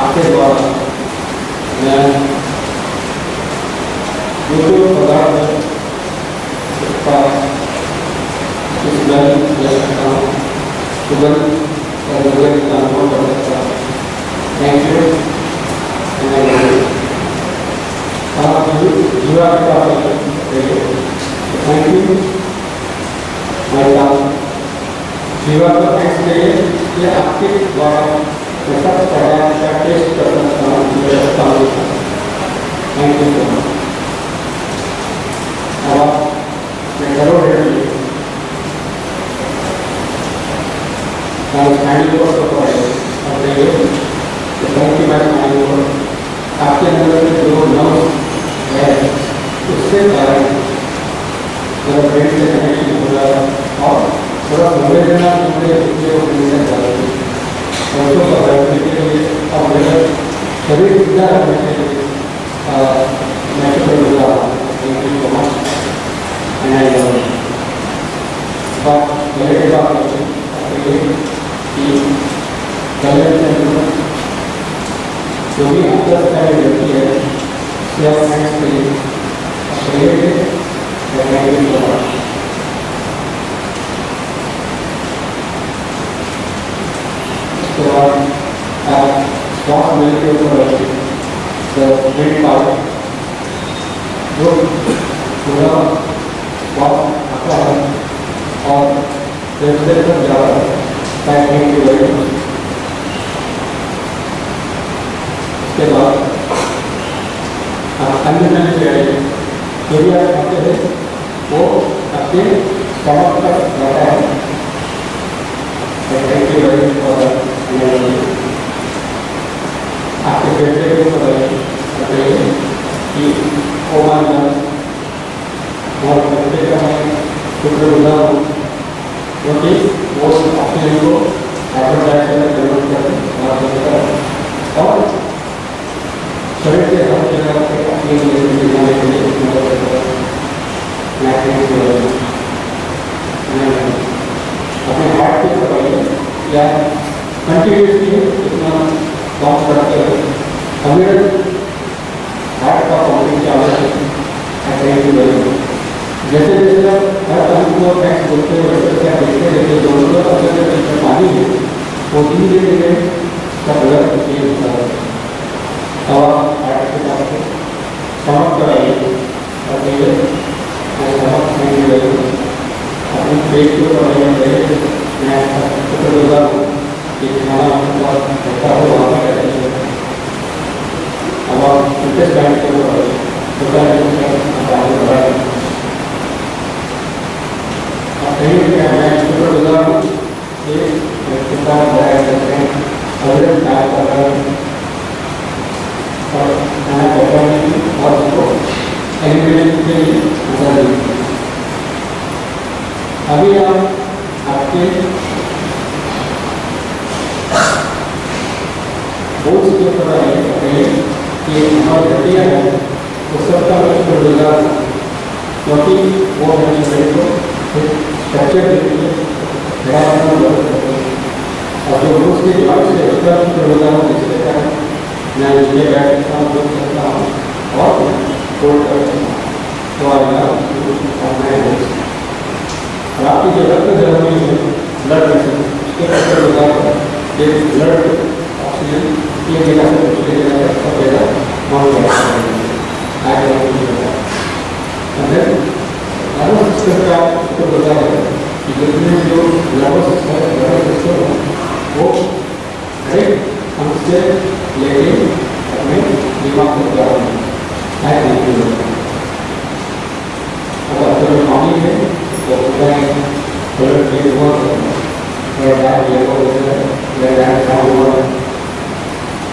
आपके द्वारा मैं जो पदार्थ है उसका सुगंध ले सकता हूँ, सुगंध का अनुभव कर सकता हूँ। Thank you. आप जीवा के पास थैंक यू। जीवा को थैंक्स करिए कि आपके द्वारा ऐसा पदार्थ का टेस्ट कर सकता हूँ। Thank you so much. अब आप मैं जरूर रखिए स्टैंडिंग ओवर को पढ़ेंगे थैंक यू मैम। आपके अंदर में जो नर्व है उससे कारण मेरा ब्रेन से कनेक्शन हो रहा है और थोड़ा संवेदना मुझे मिलने जा रही है और उसको पकड़ने के लिए और मेरा शरीर जिंदा रखने के लिए मैं शुक्र गुजार हूँ। Thank you so much. मेरे के बाद जो भी अंतरस्कारी रहती है उसके साइंस के लिए शरीर के उसके बाद आप श्वास लेने के ऊपर ब्रेन पावर जो पूरा श्वास आता है और जैसे तक जा रहा है थैंक यू वेरी मच। उसके बाद आप अन्य से आइए जो भी आप करते हैं वो आपके स्टमक तक जाता है। Thank you very much for आपके फेफड़े के ऊपर बताइए कि ओमान और फेफड़े का मैं शुक्रगुजार हूँ क्योंकि वो ऑक्सीजन को कार्बन डाइऑक्साइड में कन्वर्ट करते हैं और शरीर के हर जगह पे ऑक्सीजन लेवल जाने के लिए मदद करता है। अपने हार्ट के दबाइए या कंटिन्यूसली इतना काम करते हैं हमें हार्ट का पंपिंग चालू है। जैसे जैसे आप हर काम को टैक्स बोलते हैं वैसे क्या देखते रहते दोनों अगर पानी है वो धीरे धीरे का ब्लड चेंज होता है। हवा हार्ट के साथ समझ कराइए अपनी पेट को मैं शुक्रगुजार हूँ कि खाना ऐसा हो वहाँ अब आप इंटरेस्ट के मैं शुक्रगुजार हूँ कि और खाना पकाने की और उसको एलिमिनेशन के लिए मदद दी। अभी आप आपके बोझ के ऊपर आइए कि हमारी हड्डियाँ हैं वो सबका मैं शुक्रगुजार हूँ क्योंकि वो हमारे शरीर को स्ट्रक्चर देती है बड़ा अपना मदद करती है और जो बोझ के दिमाग से उसका शुक्रगुजार हूँ जिसके कारण मैं ये बैठ सकता हूँ बोल सकता हूँ और होल्ड कर सकता हूँ। तो और आपकी जो रक्त जरूरी है ब्लड प्रेशर उसके प्रेशर होगा ब्लड ऑक्सीजन ये जगह से दूसरी जगह तक सब जगह नर्वस सिस्टम का आपको पता है कि जितने जो नर्वस सिस्टम वो हर एक अंग से लेके अपने दिमाग को जा रहे हैं। अगर कोई पानी है तो ब्लड प्रेशर हुआ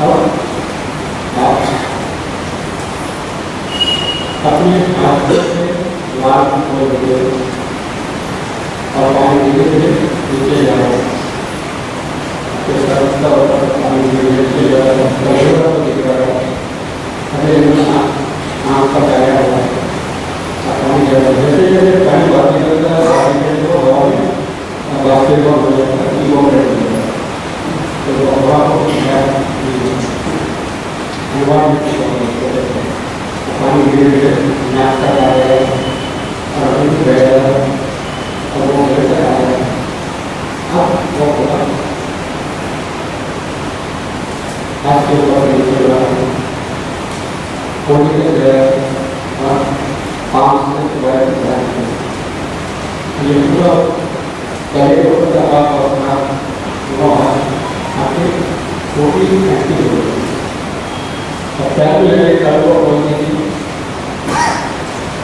और आप अपने हाथ से लाल खोल दीजिए और पानी धीरे धीरे नीचे जा रहा है। पानी धीरे नीचे जा रहा है दिख रहा है आँख का जाया हुआ है पानी जैसे जैसे पानी बाहर निकलता है हवा में बास्केटबॉल हो जाता है कीबोर्ड हो जाता है तो हवा को पानी धीरे धीरे नाक तक आ रहा है और बह रहा है और वो घर तक आ रहा है। अब वो होगा आपके ऊपर नीचे रहा है होने के और 5 से 12 ये पूरा पहले होता था आप अपना आपके छोटी एक्टिव हो गई और पैर लगे कल को खोलने की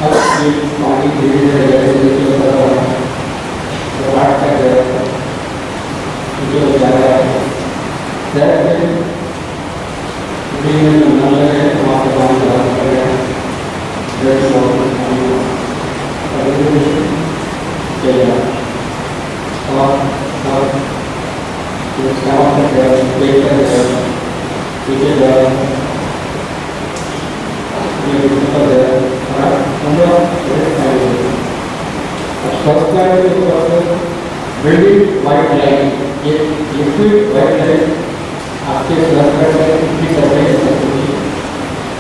अब ये पानी धीरे धीरे जैसे नीचे उतर रहा है तो हार्ट तक नीचे जा रहा है जैसे न लगे तो वहाँ पर पानी चला पड़ेगा जैसे चलेगा और नीचे जाए बिल्डिंग वाइट लाइन ये लिक्विड वाइट लाइन आपके कितनी कर रहे हैं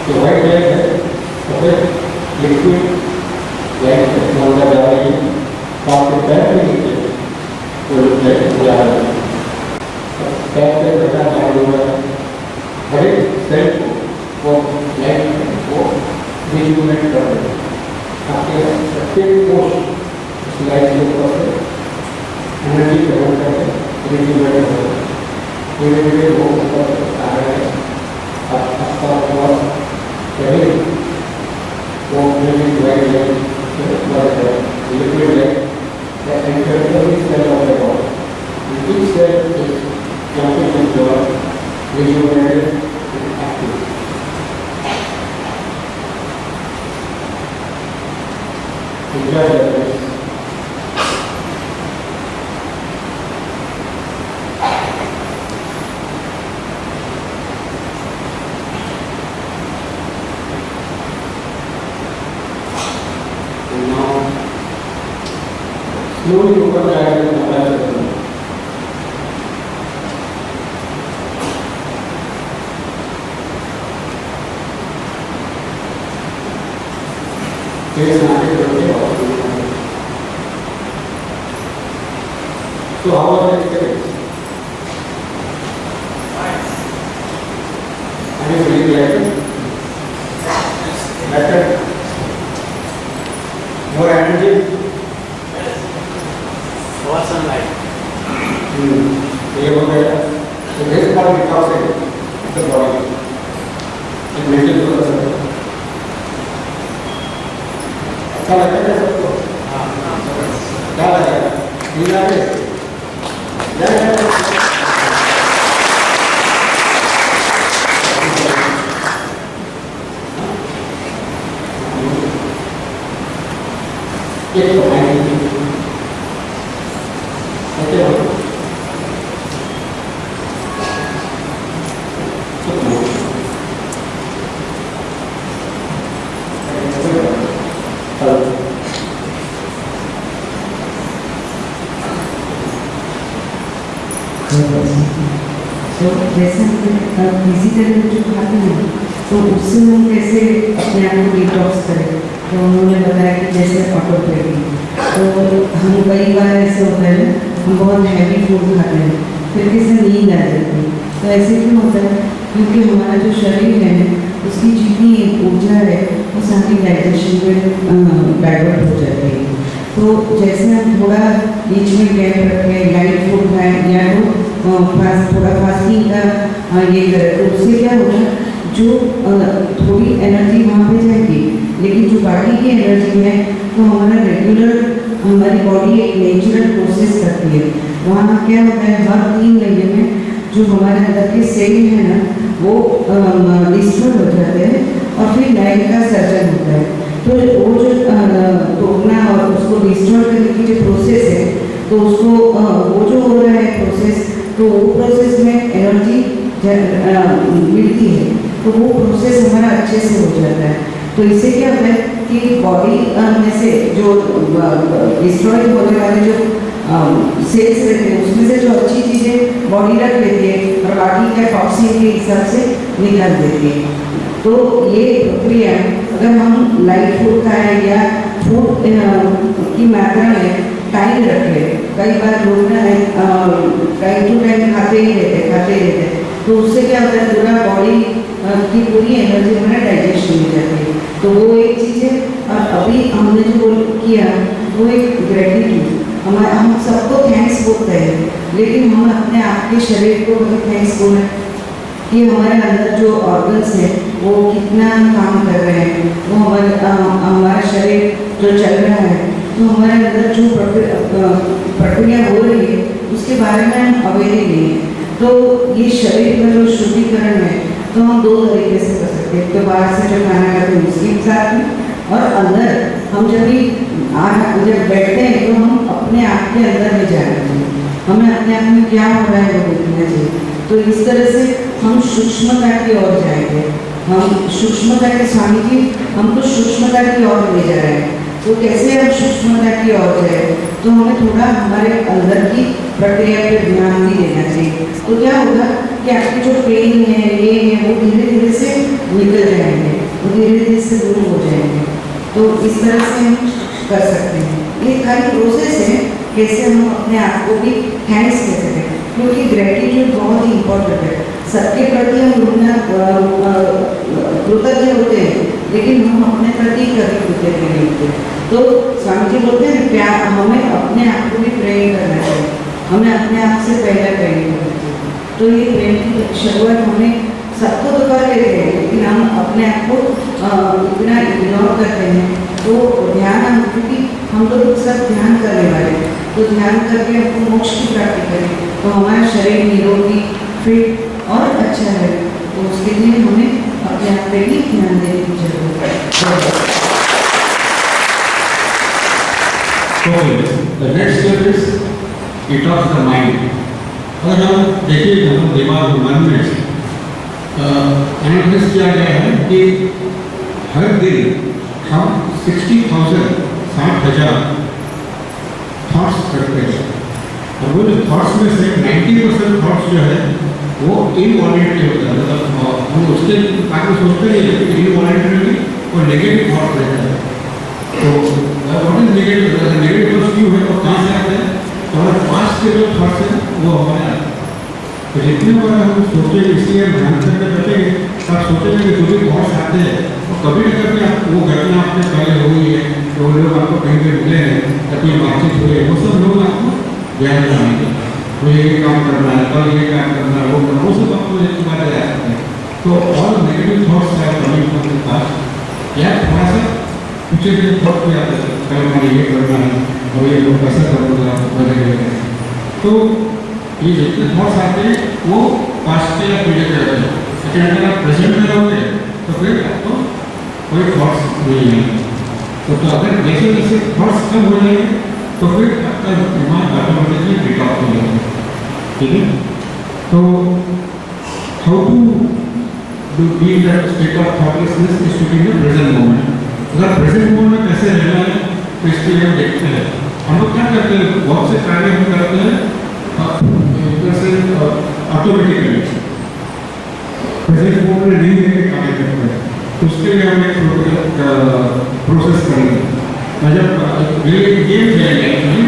जो वाइट लाइन है तो फिर लिक्विड लाइन अंदर जा रही है तो आपके पैर के नीचे वो लाइन जा रही है पैर से बचा चालू हुआ है हर एक सेल को वो लाइन को रिजुमेट कर रहे हैं आपके प्रत्येक कोष उस लाइन के ऊपर से एनर्जी प्रदान करके रिजुमेट हो रहे हैं धीरे धीरे वो ऊपर आ रहे हैं आपका पहले वो ड्रिलिंग वेल है, लिक्विड है, that enter each cell of the body. And each cell is jumping into a rejuvenated and active. Enjoy the rest. And now, slowly open the eyes and apply the breath. Face आगे करके और so how was the experience? Are you feeling better? Better? More energy? और sunlight. ये हो गया तो this part detoxing the body and maintain the process. अच्छा लगता है सबको? क्या लगा? ठीक है? एक तो है तो जैसे हम फिजिकली जो खाते हैं तो उससे हम कैसे अपने आप को डिटॉक्स करें, तो उन्होंने बताया कि जैसे ऑटोप्रेटी। तो हम कई बार ऐसे होता है हम बहुत हैवी फूड खाते हैं फिर किसी नींद आ जाती है, तो ऐसे क्यों होता है? क्योंकि हमारा जो शरीर है उसकी जितनी ऊर्जा है वो सारी डाइजेशन में डाइवर्ट हो जाती है। तो जैसे हम थोड़ा बीच में गैप रखें, लाइट फूड खाएं या तो थोड़ा फास्टिंग का ये करें, तो उससे क्या होगा जो थोड़ी एनर्जी वहाँ पे जाएगी, लेकिन जो बाकी की एनर्जी है वो हमारा रेगुलर हमारी बॉडी एक नेचुरल प्रोसेस करती है। वहाँ क्या होता है हर 3 महीने में जो हमारे अंदर के सेल है ना वो डिस्ट्रॉय हो जाते हैं और फिर नए का सर्जन होता है। तो वो जो तोड़ना और उसको डिस्ट्रॉय करने की जो प्रोसेस है तो उसको वो जो हो रहा है प्रोसेस, तो वो प्रोसेस में एनर्जी मिलती है, तो वो प्रोसेस हमारा अच्छे से हो जाता है। तो इससे क्या होता है कि बॉडी में से जो डिस्ट्रॉय होने वाले जो सेल्स रहते हैं उसमें से जो अच्छी चीज़ें बॉडी रख लेती है और बाकी का टॉक्सिन के हिसाब से निकाल देती है। तो ये प्रक्रिया अगर हम लाइट फूड खाएं या फूड की मात्रा में टाइम रखें, कई बार लोग ना टाइम टू टाइम खाते ही रहते, तो उससे क्या होता है पूरा बॉडी की पूरी एनर्जी हमारा डाइजेशन हो जाती है। तो वो एक चीज़ है। और अभी हमने जो किया वो एक ग्रेटिट्यूड, हम सबको थैंक्स बोलते हैं, लेकिन हम अपने आप के शरीर को थैंक्स बोलें कि हमारे अंदर जो ऑर्गन्स हैं वो कितना काम कर रहे हैं, वो हमारा शरीर जो चल रहा है, तो हमारे अंदर जो प्रक्रिया हो रही है उसके बारे में हम अवेयर नहीं है। तो ये शरीर का जो शुद्धिकरण है तो हम 2 तरीके से कर सकते हैं। तो बाहर से जो खाना खाते हैं उसके साथ में, और अंदर हम जब बैठते हैं तो हम अपने आप के अंदर में जाना चाहिए, हमें अपने आप में क्या हो रहा है वो देखना चाहिए। तो इस तरह से हम सूक्ष्मता की ओर जाएंगे। हम सूक्ष्मता के स्वामी जी हमको सूक्ष्मता की ओर ले जा रहे हैं। तो कैसे हम सूक्ष्मता की ओर जाए, तो हमें थोड़ा हमारे अंदर की प्रक्रिया पर ध्यान भी देना चाहिए। तो क्या होगा कि आपकी जो पेन है ये है वो धीरे धीरे से निकल जाएंगे, वो धीरे धीरे से दूर हो जाएंगे। तो इस तरह से हम कर सकते हैं। ये खाली प्रोसेस है कैसे हम अपने आप को भी थैंक्स कह सकें, क्योंकि ग्रेटिट्यूड बहुत ही इम्पोर्टेंट है। सबके प्रति हम कृतज्ञ होते हैं, लेकिन हम अपने प्रति कभी कृतज्ञ नहीं होते। तो स्वामी जी बोलते हैं प्यार, हमें अपने आप को भी प्रेम करना चाहिए, हमें अपने आप से पहले प्रेम करना चाहिए। तो ये प्रेम की शुरुआत हमें सबको तो कर लेते हैं लेकिन हम अपने आप को इतना इग्नोर करते हैं। तो ध्यान हम, क्योंकि हम लोग सब ध्यान करने वाले हैं, तो ध्यान करके हमको मोक्ष की प्राप्ति करें तो हमारा शरीर निरोगी, फिट और अच्छा है। तो उसके लिए हमें अपने आप पे ही ध्यान देने की जरूरत है। Okay, the next step is detox the mind. अगर हम देखिए हम दिमाग मन में एनालिसिस किया गया है कि हर दिन हम 60,000 थॉट्स करते हैं और वो जो थॉट्स में से 90% थॉट्स जो है वो इनवॉलेंटरी होता है, मतलब हम उसके बारे में सोचते नहीं है लेकिन इनवॉलेंटरी वो नेगेटिव थॉट रहता है। तो what is negative, negative thoughts क्यों है और कहाँ से आते हैं? तो हमारे पास के जो थॉट्स हैं वो हमारे आते हैं। तो जितने बार हम सोचे इसलिए ध्यान करके बैठेंगे आप सोचेंगे कि जो भी थॉट्स आते हैं तो कभी न कभी आप वो घटना आपने पहले हुई है, तो लोग आपको कहीं पे मिले हैं या कोई बातचीत हुई है, वो सब लोग आपको ध्यान लगाएंगे। मुझे ये काम करना है, कल ये काम करना है, वो सब आपको एक बात याद आते हैं। तो all negative thoughts are coming from the past, या थोड़ा सा पीछे के थॉट भी आते हैं, कल मुझे ये करना है और ये लोग कैसा करूँगा वगैरह। तो ये जितने थॉट्स आते हैं वो पास्ट के या फ्यूचर के रहते हैं, लेकिन अगर आप प्रेजेंट में रहोगे तो फिर आपको कोई थॉट्स नहीं है। तो अगर जैसे जैसे थॉट्स कम हो जाएंगे तो फिर आपका दिमाग ऑटोमेटिकली डिटॉक्स हो जाएगा। ठीक है, तो how to do be in that state of thoughtlessness is to be in the present moment. अगर प्रेजेंट मोमेंट में कैसे रहना है तो इसके लिए हम देखते हैं। हम लोग क्या करते हैं, बहुत से कार्य हम करते हैं ऑटोमेटिकली, प्रेजेंट मोमेंट में नहीं देखे कार्य करते हैं। तो उसके लिए हम एक प्रोसेस करेंगे। मैं जब ये गेम खेलेंगे एक्चुअली,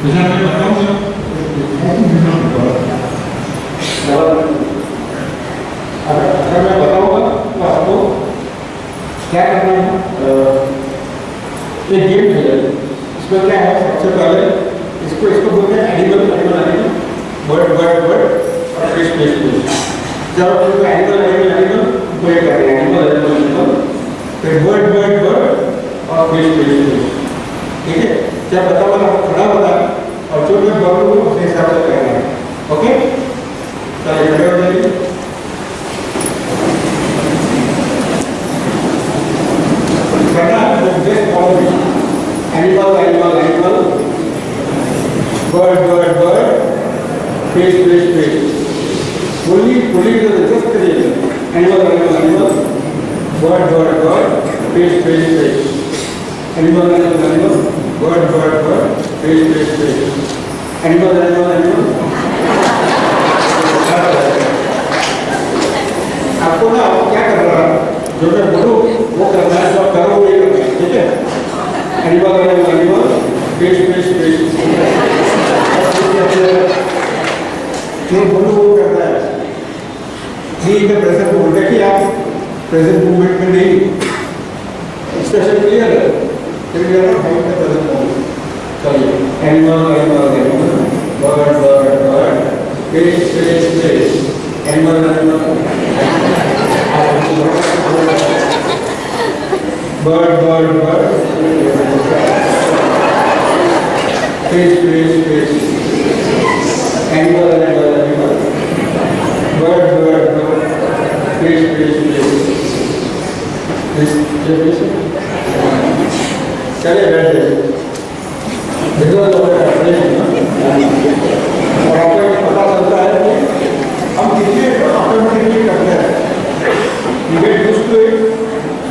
जैसा मैं बताऊँगा अगर मैं बताऊँगा तो आपको क्या करना है। एक गेम खेलेंगे, इसमें क्या है, सबसे पहले इसको बोलते हैं एनिमल, बर्ड और फिश। जब आप एनिमल वो ये कर रहे हैं, एनिमल फिर बर्ड और फिश। ठीक है, जब बताओ आप खड़ा होगा और जो मैं बोलूँगा उस हिसाब से करना है। ओके, चलिए खड़े हो जाइए। Animal, bird, fish. fully just करिए। Animal, bird, fish. Animal, bird, fish. Animal. आपको ना क्या करना है, जो मैं बोलूँ वो करना है, जो करो वो करना है। ठीक है, एनिमल, फिश। जो बोलूँ वो करना है। ठीक है, प्रेजेंट मोमेंट देखिए, आप प्रेजेंट मोमेंट में नहीं, एक्सप्रेशन क्लियर है, क्लियर है, फाइंड द प्रेजेंट मोमेंट। चलिए, animal, bird, fish. Animal, bird, fish. Animal, bird, fish. चलिए बैठ जाइए। और आपको पता चलता है कि हम कितने ऑटोमेटिकली करते हैं।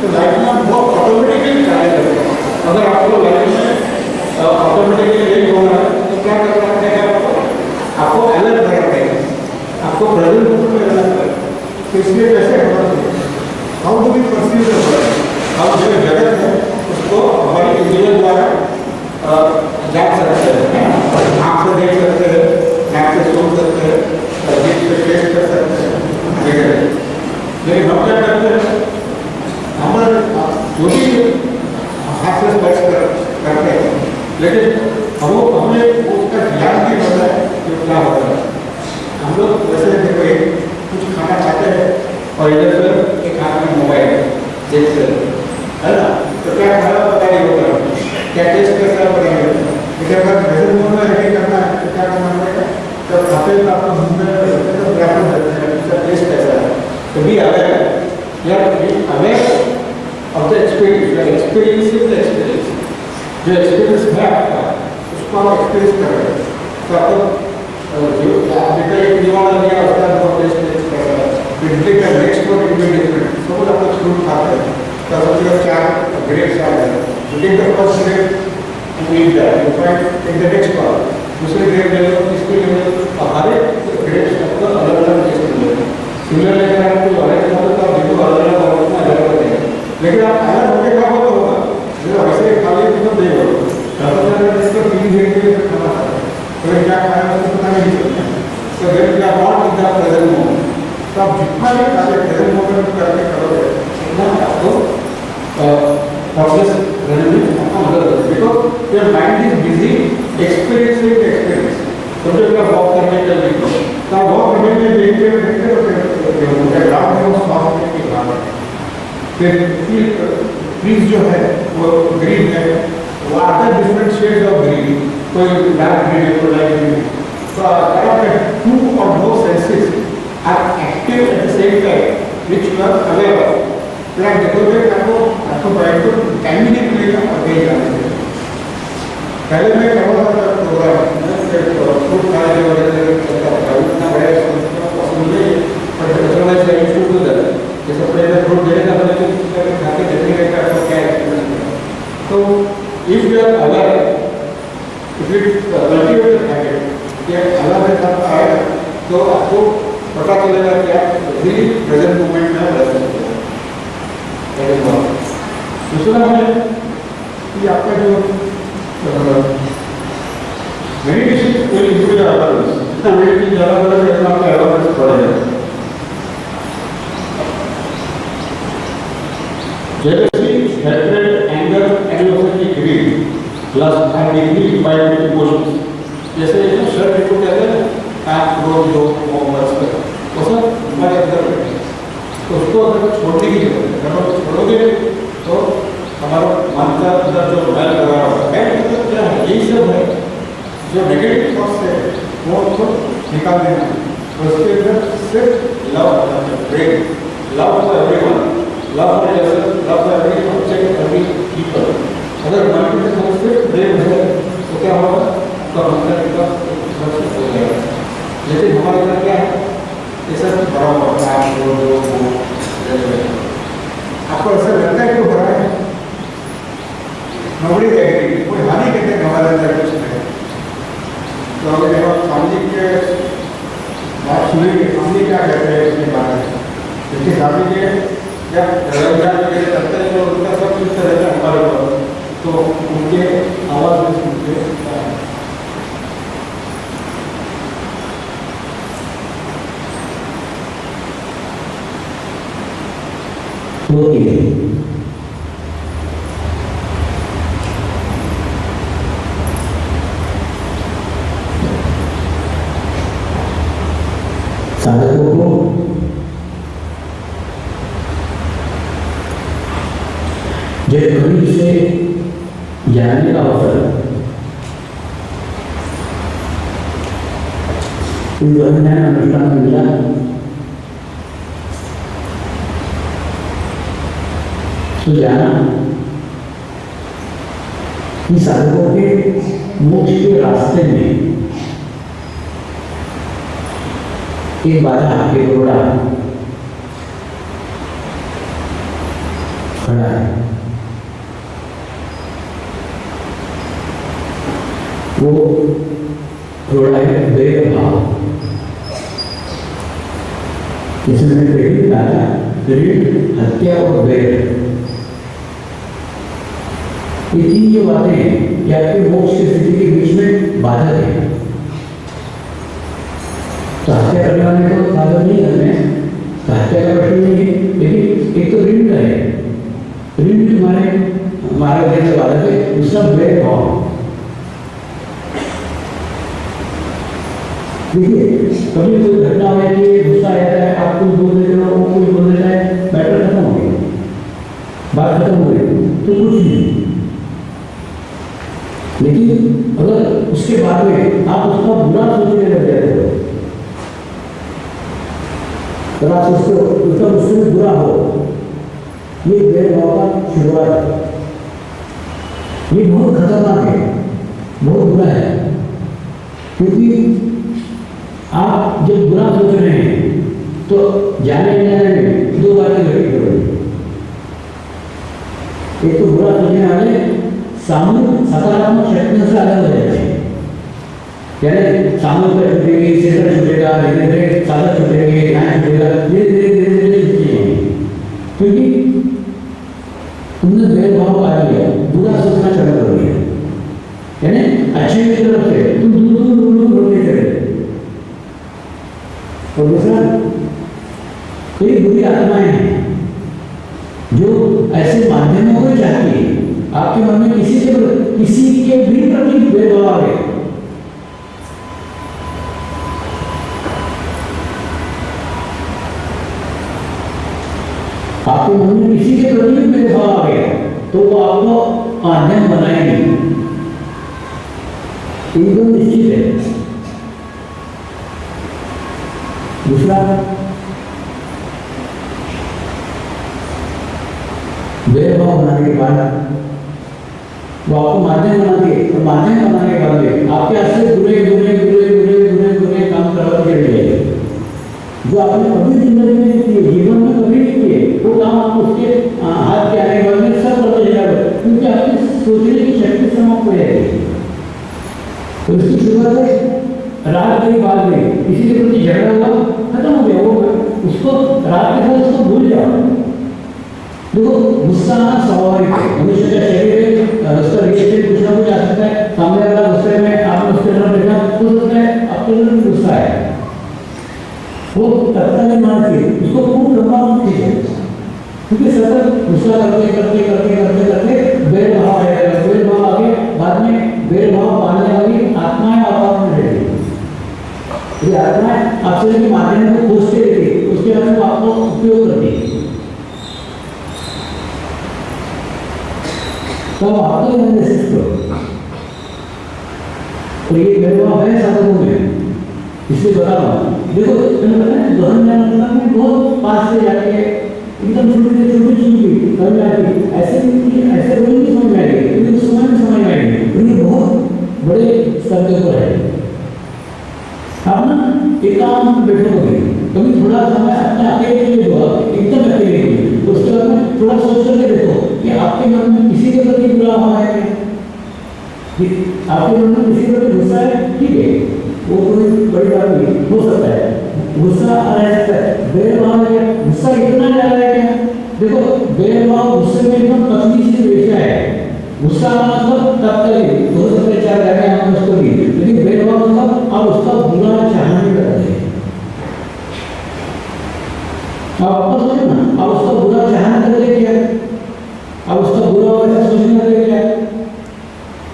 तो लाइफ में हम बहुत ऑटोमेटिकली कार्य करते हैं। अगर आपको लाइफ में ऑटोमेटिकली नहीं होना है तो क्या करना है, आपको अलर्ट करना है, आपको प्रेजेंट मोमेंट में रहना है। तो इसलिए कैसे होना चाहिए, how do we perceive the world, हम जो जगत है उसको हमारी इंद्रियों द्वारा जान सकते हैं। आँख से देख सकते हैं, नाक से सुन सकते हैं, जीभ से टेस्ट कर सकते हैं। लेकिन हम क्या करते हैं, हमारे जो भी हाथ से स्पर्श करते हैं, लेकिन हमें उसका ज्ञान नहीं होता है कि क्या होता है। हम लोग वैसे देखो कुछ खाना खाते हैं और कैसा पड़ेगा, लेकिन अगर प्रेजेंट मोड में रह करना है तो क्या करना पड़ेगा, जब खाते हैं तो आपको मुंह में ग्राफ देते हैं, इसका टेस्ट कैसा है, तो बी अवेयर, या be aware of the experience, या एक्सपीरियंस इज द एक्सपीरियंस, जो एक्सपीरियंस है आपका उसको आप एक्सपीरियंस कर रहे हैं, तो आपको जो आपका एक निवारण लिया उसका बहुत टेस्ट कैसा है, इडली का next one it will different, सब आप फ्रूट खाते हैं तो सबसे चार ग्रेप्स आ गए, you take the first grape to eat that, you find take the next one, दूसरे ग्रेप ले लो, तीसरे ले लो, और हर एक ग्रेप्स आपको अलग अलग टेस्ट मिलेगा, सिमिलर लेकर आपको अलग अलग तो आप जिनको अलग अलग होगा उतना अलग अलग देंगे, लेकिन आप अलग होकर खाओ तो होगा, जब वैसे खा लिए तो दे दो, ज़्यादा ज़्यादा इसको 3 दिन के लिए खाना पड़ता है, तो क्या खाया उसको पता नहीं चलता, तो जब क्या not in the present moment, तो आप जितना भी कार्य प्रेजेंट मोमेंट में करके करोगे उतना आपको प्रोसेस रहने में आपको मदद होगी, because your mind is busy experiencing experience, तो जब आप वॉक करने चल रही हो तो आप वॉक करने में देखते हो ग्राउंड में उस वॉक करने के बाद फिर ट्रीज जो है वो ग्रीन है, वो आते डिफरेंट शेड्स ऑफ ग्रीन, कोई डार्क ग्रीन है कोई light green, so two or more senses are active at the same time, which you are aware of. फिर आप देखोगे आपको ब्राइट को टाइम नहीं मिलेगा और कहीं जाने के, पहले मैं करवा था प्रोग्राम फ्रूट खाने के वजह से इतना बड़ा पसंद नहीं, पर otherwise I used to do that, जैसे पहले फ्रूट देने का पहले तो खाके देखने का आपको क्या एक्सपीरियंस है, तो if you are aware, if it cultivated habit कि अलग है सब आएगा तो आपको पता चलेगा कि आप भी प्रेजेंट मोमेंट में रह सकते हैं। दूसरा है कि आपका जो meditation will improve your awareness, जितना मेडिटेशन ज़्यादा करोगे उतना आपका अवेयरनेस बढ़ेगा। Jealousy, hatred, anger, animosity, greed, lust are deeply divided emotions. जैसे शर्ट को कहते हैं आप रोज लोग मोहब्बत वो सब हमारे अंदर बैठे, तो उसको अगर छोड़ने की जरूरत है, अगर आप छोड़ोगे तो हमारा मन का अंदर जो मैल लगा हुआ है, मतलब क्या है, यही सब है जो नेगेटिव थॉट्स है वो उसको निकाल देना, उसके अंदर सिर्फ love, brain, love for everyone, love for yourself, love for every object, every people, अगर मन के अंदर सिर्फ ब्रेन है तो क्या होगा, तो अंदर का सुरक्षित हो जाएगा, लेकिन हमारे अंदर क्या है, ये सब बड़ा होता है, आपको ऐसा लगता है कि बड़ा है, नौकरी एग्री, कोई हानि कहते हैं हमारे अंदर कुछ नहीं, तो अगर जब आप फैमिली के बात सुनेंगे, फैमिली क्या कहते हैं इसके बारे में, क्योंकि फैमिली के जब रविवार के करते हैं तो उनका सब कुछ रहता है हमारे ऊपर, तो उनके आवाज़ में सुनते साधकों को जब करीब से जानने का अवसर अनुष्ठान में मिला, तो जाना कि साधकों के मोक्ष के रास्ते में एक बाधा एक रोड़ा खड़ा है, वो रोड़ा है वैर भाव, इसमें पहली कहा ऋण, हत्या और वैर, ये तीन जो बातें हैं कि आपके मोक्ष की स्थिति के बीच में बाधा है, तो हत्या करने वाले को बाधा नहीं करने, तो हत्या का प्रश्न नहीं है, लेकिन एक तो ऋण का है, ऋण तुम्हारे हमारे देश से बाधा है, दूसरा वैर भाव। देखिए कभी कोई घटना हो जाती है, गुस्सा आ जाता है, आप कुछ बोल देते हो, वो कोई बोल देता है, मैटर खत्म हो गया, बात खत्म हो गई, तो कुछ नहीं। लेकिन अगर उसके बाद में आप उसका बुरा सोचने लग जाते हो, अगर आप उसका उससे बुरा हो, ये भेदभाव का शुरुआत है। ये बहुत खतरनाक है, बहुत बुरा है, क्योंकि आप जब बुरा सोच रहे हैं तो जाने में दो बातें घटित हो रही। एक तो बुरा सोचने वाले सामूहिक सकारात्मक शक्तियों से अलग हो जाते हैं, यानी सामूहिक पर छूटेगी, सेंटर छूटेगा, धीरे धीरे साधक छूटेंगे, ध्यान छूटेगा, धीरे धीरे धीरे धीरे छूटेंगे, क्योंकि तुमने भेदभाव पा लिया, बुरा सोचना चालू कर दिया, यानी अच्छे की तरफ से तुम दूर दूर दूर दूर होते चले। और दूसरा, कई बुरी आत्माएं हैं जो ऐसे माध्यमों को चाहती है आपके मन में किसी के भी प्रति भेदभाव आ गए, आपके मन में किसी के प्रति भेदभाव आ गया तो वो आपको माध्यम बनाएंगे, एकदम निश्चित है। दूसरा, भेदभाव बनाने के बाद वो आपको माध्यम बनाती है, और माध्यम बनाने के बाद आपके हाथ से बुरे बुरे बुरे बुरे बुरे बुरे काम करवाते चले जाएंगे, जो आपने कभी जिंदगी में नहीं किए, जीवन में कभी नहीं किए, वो काम आप उसके हाथ के आने के बाद में सब करते जाएगा, क्योंकि आपकी सोचने की शक्ति समाप्त हो जाएगी। तो इसकी शुरुआत है रात के बाद में किसी के प्रति झगड़ा हुआ, खत्म हो गया, वो उसको रात के बाद उसको भूल जाओ। देखो, गुस्सा आना स्वाभाविक है, मनुष्य का शरीर है, उसका रिएक्शन कुछ ना कुछ आ सकता है, सामने वाला गुस्से में आपने उसके तरफ देखा, हो सकता है आपके अंदर भी गुस्सा है, वो तत्काल मान के उसको खूब लंबा ठीक है, क्योंकि सतत गुस्सा करते करते करते करते करते भेदभाव आएगा, भेदभाव आगे बाद में भेदभाव पाने वाली आत्माएं आपस में रहती, ये आत्माएं आपसे के माध्यम को खोजते रहती, उसके बाद में आपको उपयोग करती है। तो आपको एनालिसिस करो, तो ये भेदभाव है साधकों में, इसलिए बता रहा हूँ। देखो, गहन ज्ञान में बहुत पास से जाके एकदम छोटी छोटी समझ में आती, ऐसे कोई नहीं समझ में आएगी, क्योंकि उस समय में समझ में आएगी, तो ये बहुत बड़े स्तर के ऊपर है। आप ना एकांत में बैठोगे, कभी थोड़ा समय अपने अकेले के लिए दो, एकदम अकेले के लिए, तो उसके बाद में थोड़ा सोच करके देखो कि आपके मन में किसी के प्रति बुरा हुआ है, आपके मन में किसी के प्रति गुस्सा है, ठीक है, वो कोई बड़ी बात नहीं, हो सकता है गुस्सा आ सकता है, भेदभाव है, गुस्सा इतना ज्यादा है क्या? देखो, भेदभाव गुस्से में एकदम पतली सी रेखा है, गुस्सा मतलब तत्कालिक हो सकता है, चार जगह हम उसको भी, लेकिन भेदभाव मतलब आप उसका बुरा चाहने लगते हैं। आप वापस सोचो ना, आप उसका बुरा चाहने लगते क्या? आप उसका बुरा वैसा सोचने लगते क्या?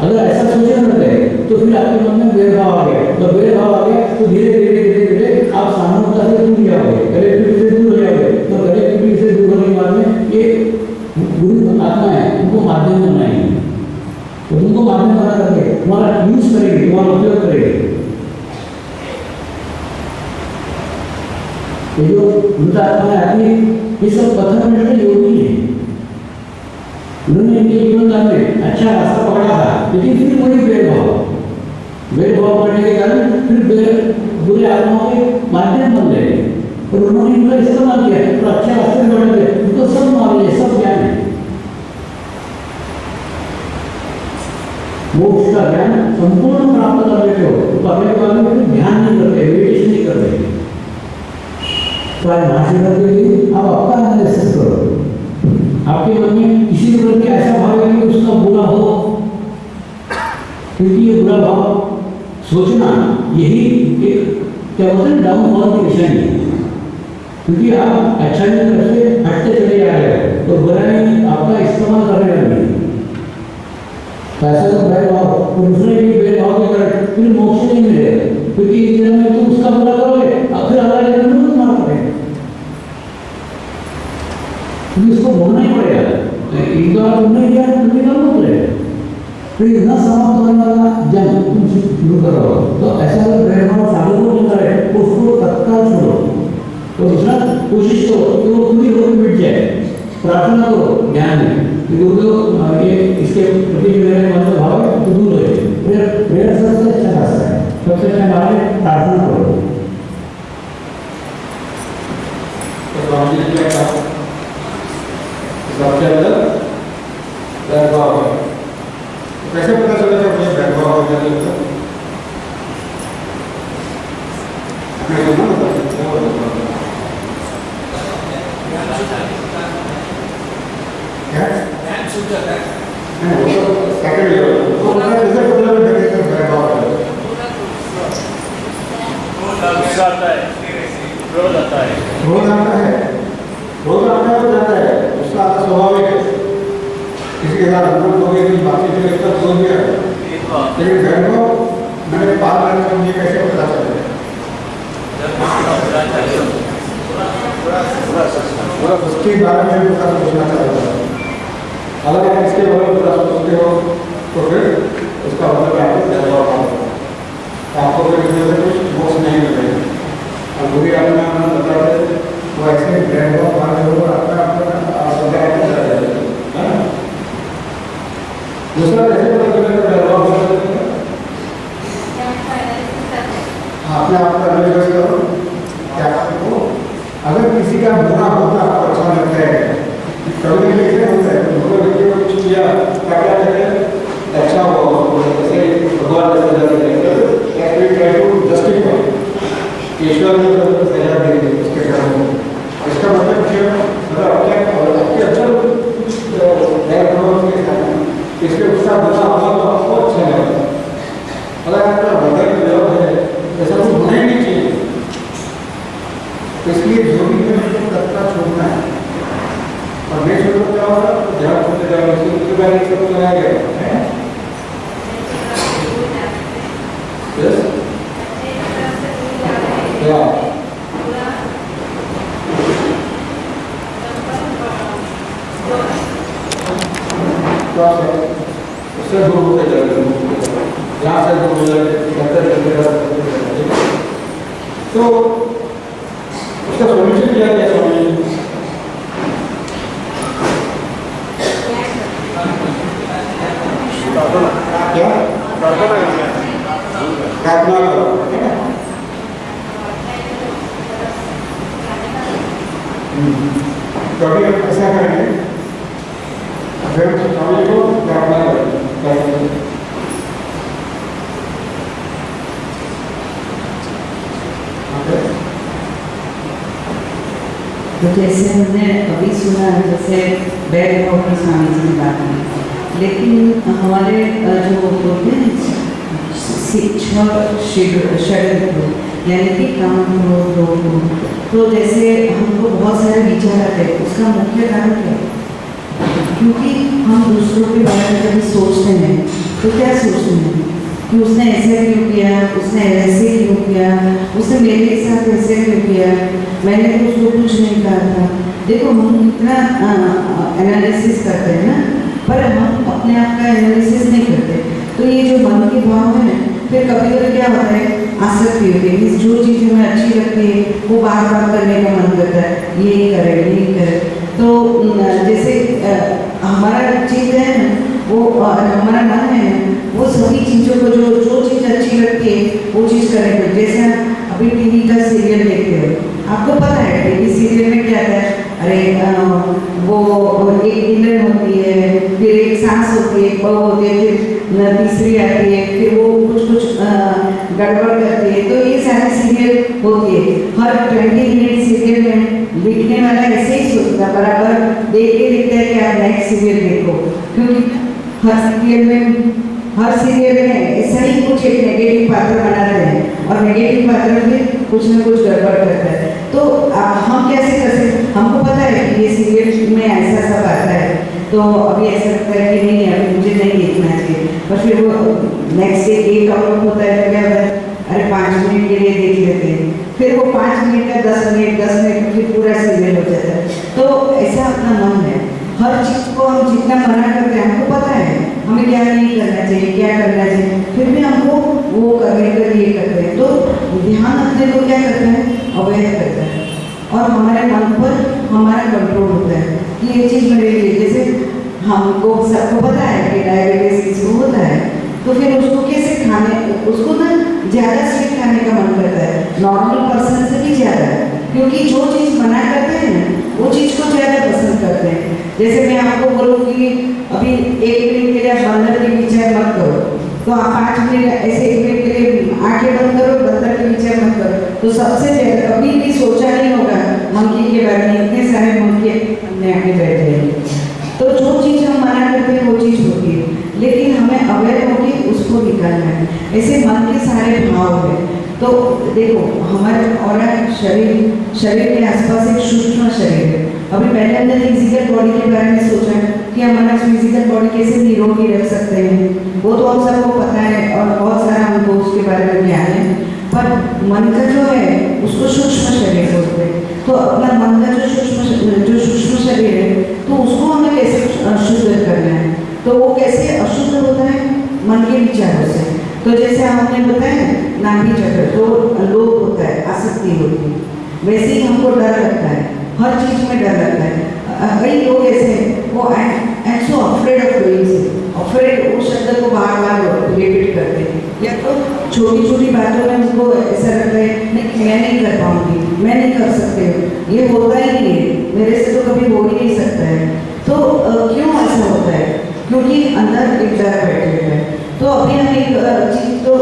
अगर ऐसा सोचने लगते तो फिर आपके मन में भेदभाव आ गया, तो भेदभाव आ गया तो धीरे धीरे धीरे धीरे आप सामूहिकता से दूर जाओगे, कलेक्टिविटी से दूर हो जाओगे, तो कलेक्टिविटी से दूर होने के बाद में ये गुरु आत्मा है, उनको माध्यम बनाएंगे, तो तुमको माध्यम बना करके तुम्हारा यूज करेगी, तुम्हारा उपयोग करेगी। ये जो उनका आत्मा आती है, ये सब पत्थर में योगी है, उन्होंने इनके जीवन काल में अच्छा रास्ता पकड़ा था, लेकिन फिर वही भेदभाव करने के कारण फिर बुरे आत्माओं के माध्यम बन गए, और उन्होंने इनका इस्तेमाल किया तो अच्छे रास्ते में बढ़ गए, उनको सब मालूम, सब ज्ञान है, मोक्ष का ज्ञान संपूर्ण प्राप्त कर लेते हो, तो पहले के बाद में ध्यान नहीं करते, मेडिटेशन नहीं करते। तो आज महाशिवरात्रि के लिए आप आपका एनालिसिस करो, आपके मन में किसी के प्रति ऐसा भाव है कि उसका बुरा हो, क्योंकि ये बुरा भाव सोचना यही एक क्या बोलते हैं डाउनफॉल की निशानी है, क्योंकि आप अच्छा नहीं करते, हटते चले जा रहे हो, तो बुराई आपका इस्तेमाल कर रहे हैं, ऐसा तो भेदभाव दूसरे के भेदभाव के कारण फिर मोक्ष नहीं मिलेगा, क्योंकि इस जन्म में तुम उसका बुरा करोगे, अब फिर अगले जन्म में तुम्हारा पड़ेगा, इसको बोलना ही पड़ेगा, एक बार तुमने किया तुमने करना पड़ेगा, फिर इतना समाप्त होने कर रहे हो, तो ऐसा अगर भेदभाव साधु को होता है तो उसको तत्काल छोड़ो। तो दूसरा कोशिश करो कि वो खुद ही होकर मिट जाए। प्रार्थना करो ध्यान में कि गुरुदेव ये इसके प्रति जो मेरे मन में भाव है तो दूर हो जाए। प्रेयर सबसे अच्छा रास्ता है, सबसे अच्छा मार्ग है प्रार्थना करो। तो स्वामी जी ने क्या कहा? सबके अंदर भेदभाव है। कैसे पता चला कि मुझे भेदभाव हो गया? मैं सुना ना क्या? नहीं, वो तो सेकंड ईयर तो मैं कैसे पता लगा कि भेदभाव है? गुस्सा आता है, क्रोध आता है, क्रोध आता है तो जाता है, उसका आता स्वाभाविक है। किसी के साथ अनुभव हो गया कि बाकी जो इसका बोल दिया, लेकिन भेदभाव मैंने पार करके मुझे कैसे पता चले? पूरा उसके बारे में पूरा सोचना चाहिए। अगर आप इसके बारे में पूरा सोचते हो तो फिर उसका मतलब आपको भेदभाव होगा, आपको फिर इसमें से कुछ मोक्ष नहीं मिलेगा। और बुरी अपना बताते वो ऐसे भेदभाव वाले लोग अपना दूसरा कैसे पता चलेगा भेदभाव अपने आप को एनालाइज करो। क्या करो? अगर किसी का बुरा होता आपको अच्छा लगता है, कभी कभी ऐसे होता है तो बुरा व्यक्ति को कुछ किया क्या कहते हैं अच्छा हो, जैसे भगवान जस्टिफाई ईश्वर ने सजा दे दी उसके कर्म को। इसका मतलब क्या? मतलब आपके अच्छा इसके उसका बुरा होगा तो आपको अच्छा लगेगा। अगर आपका हृदय विरोध है ऐसा कुछ होना ही नहीं चाहिए। तो इसलिए जो भी है उसको तत्काल छोड़ना है, और नहीं छोड़ो क्या होगा? ध्यान छोड़ते जाओ, उसके बारे में सब लगाया गया है। उससे दूर होते जाएंगे, यहाँ से दूर हो जाएंगे, तो उसका सोल्यूशन क्या है? स्वामी क्या प्रार्थना करो, है ना? कभी हम ऐसा करेंगे, फिर स्वामी को प्रार्थना करेंगे। तो जैसे हमने अभी सुना, जैसे भेदभाव की स्वामी जी ने बात की, लेकिन हमारे जो बोलते हैं षड्यंत्र यानी कि काम हो, तो जैसे हमको बहुत सारे विचार आते हैं, उसका मुख्य कारण क्या है? क्योंकि हम दूसरों के बारे में कभी सोचते हैं तो क्या सोचते हैं कि उसने ऐसे क्यों किया, उसने ऐसे क्यों किया, उसने मेरे साथ ऐसे क्यों किया, मैंने तो उसको कुछ नहीं कहा था। देखो हम कितना एनालिसिस करते हैं ना, पर हम अपने आप का एनालिसिस नहीं करते। तो ये जो मन के भाव है, फिर कभी कभी क्या होता है, आसक्ति होती है, जो चीज़ हमें अच्छी लगती है वो बार बार करने का मन करता है, यही करे। तो जैसे हमारा चीज़ है ना, वो हमारा मन है वो सभी चीज़ों को जो चीज़ अच्छी लगती है वो चीज़ करने को। जैसे अभी टीवी का सीरियल देखते हो, आपको पता है टीवी सीरियल में क्या है, अरे वो एक विलन होती है, फिर एक सास होती है, एक बहू होती है, फिर तीसरी आती है, फिर वो कुछ गड़बड़ करती है। तो ये सारे सीरियल होती है। हर 20 मिनट सीरियल में लिखने वाला ऐसे ही सोचता, बराबर देख के लिखता है कि आप नेक्स्ट सीरियल देखो, क्योंकि हर सीरियल में ऐसा ही कुछ एक नेगेटिव पात्र बनाते हैं और नेगेटिव पात्र में कुछ ना कुछ गड़बड़ करता है। तो हम कैसे कर सकते? हमको पता है कि ये सीरियल में ऐसा सब आता है, तो अभी ऐसा लगता है कि नहीं अभी मुझे नहीं देखना चाहिए, पर फिर वो नेक्स्ट डे एक अपलोड होता है तो क्या होता है, अरे 5 मिनट के लिए देख लेते हैं, फिर वो 5 मिनट का 10 मिनट फिर पूरा सीरियल हो जाता है। तो ऐसा अपना मन है, हर चीज़ को हम जितना मना करते हैं, हमको पता है हमें क्या नहीं करना चाहिए, क्या करना चाहिए, फिर भी हमको वो करने के लिए करते हैं। तो ध्यान अपने को क्या करता है, अवैध करता है और हमारे मन पर हमारा कंट्रोल होता है कि ये चीज़ मेरे लिए, जैसे हमको सबको पता है कि डायबिटीज किसको होता है, तो फिर उसको कैसे खाने, उसको ना ज़्यादा स्वीट खाने का मन करता है, नॉर्मल पर्सन से भी ज़्यादा, क्योंकि जो चीज़ मना करते हैं ना वो चीज़ को ज़्यादा पसंद करते हैं। जैसे मैं आपको बोलूँ कि अभी 1 मिनट के लिए आप बंदर के पीछे मत करो, तो आप 5 मिनट ऐसे 1 मिनट के लिए आंखें बंद करो, बंदर के पीछे मत करो, तो सबसे ज़्यादा कभी भी सोचा नहीं होगा मंकी के बारे में, इतने सारे मंकी हमने आके बैठ जाएंगे। तो जो चीज़ हम मना करते हैं वो चीज़ होती है, लेकिन हमें अवेयर होकर उसको निकालना है। ऐसे मन के सारे भाव है, तो देखो हमारे और शरीर के आसपास एक सूक्ष्म शरीर है। अभी पहले हमने फिजिकल बॉडी के बारे में सोचा कि हमारा फिजिकल बॉडी कैसे निरोगी रख सकते हैं, वो तो हम सबको पता है और बहुत सारा हमको उसके बारे में ज्ञान है, पर मन का जो है उसको सूक्ष्म शरीर बोलते हैं। तो अपना मन का जो सूक्ष्म शरीर है, तो उसको हमें कैसे शुद्ध करना है, तो वो कैसे अशुद्ध होता है, मन के विचारों से। तो जैसे हमने बताया नाभि चक्र जो लोभ होता है, आसक्ति होती है, वैसे ही हमको डर लगता है, हर चीज में डर लगता है। कई लोग ऐसे वो am so afraid of doing, afraid वो शब्द को बार बार रिपीट करते हैं, या तो छोटी छोटी बातों में उनको ऐसा लगता है नहीं मैं नहीं कर पाऊंगी, मैं नहीं कर सकते, ये होता ही नहीं है, मेरे से तो कभी हो ही नहीं सकता है। तो क्यों ऐसा होता है, क्योंकि अंदर एक डर बैठे हुए है। तो अभी हम एक चीज़ तो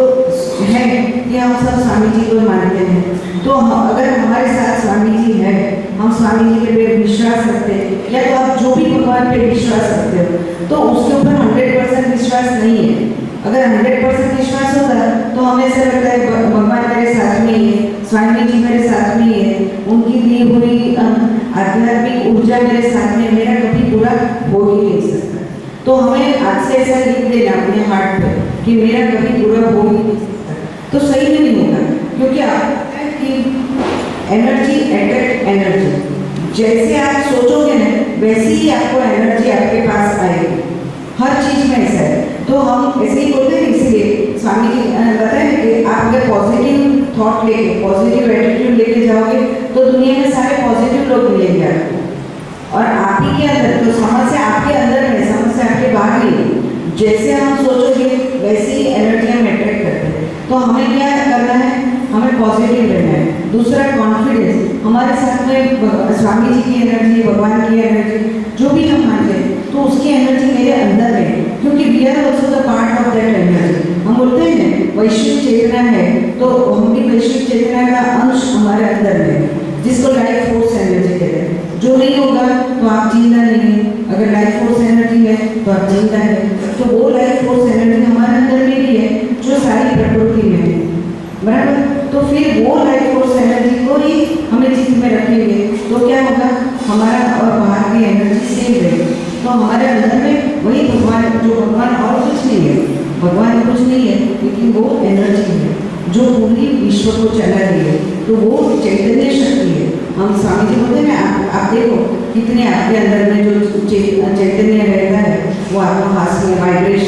है कि हम सब स्वामी जी को मानते हैं, तो अगर हमारे साथ स्वामी जी है, हम स्वामी जी के पे विश्वास रखते हैं, या तो आप जो भी भगवान पे विश्वास रखते हो, तो उसके ऊपर 100% विश्वास नहीं है। अगर 100% विश्वास होता तो हमें ऐसा लगता है भगवान मेरे साथ में ही है, स्वामी जी मेरे साथ में ही है, उनकी दी हुई आध्यात्मिक ऊर्जा मेरे साथ में, मेरा कभी बुरा हो ही नहीं सकता। तो हमें आज से ऐसा लिख देना अपने हार्ट पे कि मेरा कभी बुरा हो ही नहीं सकता, तो सही नहीं होगा, क्योंकि आपको पता है कि एनर्जी अट्रैक्ट एनर्जी, जैसे आप सोचोगे ना वैसे ही आपको एनर्जी आपके पास आएगी, हर चीज में ऐसा है। तो हम ऐसे ही बोलते हैं, इसलिए स्वामी जी बताए कि आप अगर पॉजिटिव थॉट लेके, पॉजिटिव एटीट्यूड लेके जाओगे तो दुनिया में सारे पॉजिटिव लोग मिलेंगे आपको, और आप ही के अंदर, तो समस्या आपके अंदर में, समस्या आपके बाहर नहीं है। जैसे हम सोचोगे वैसे ही एनर्जी हम अट्रैक्ट करते हैं। तो हमें क्या करना है, हमें पॉजिटिव रहना है। दूसरा कॉन्फिडेंस, हमारे साथ में स्वामी जी की एनर्जी, भगवान की एनर्जी, जो भी हम मानते हैं, तो उसकी एनर्जी मेरे अंदर है, क्योंकि we are also the part of that energy. हम बोलते हैं ना वैश्विक चेतना है, तो हम भी वैश्विक चेतना का अंश हमारे अंदर है, जिसको लाइफ फोर्स एनर्जी कहते हैं। जो नहीं होगा तो आप जिंदा नहीं है, अगर लाइफ फोर्स एनर्जी है तो आप जिंदा है। तो वो लाइफ फोर्स एनर्जी हमारे अंदर में भी है, जो सारी प्रकृति में है, बराबर। तो फिर वो लाइफ फोर्स एनर्जी को ही हमें चित्त में रखेंगे, तो क्या होगा, हमारा और बाहर की एनर्जी सेम रहेगी। तो हमारे अंदर में वही भगवान, जो भगवान और कुछ नहीं है, भगवान कुछ नहीं है, लेकिन वो एनर्जी है जो पूरी विश्व को चला रही है। तो वो चैतन्य शक्ति है। हम स्वामी जी बोलते हैं आप देखो कितने आपके अंदर में जो चैतन्य रहता है, वो आपको हाथ में वाइब्रेशन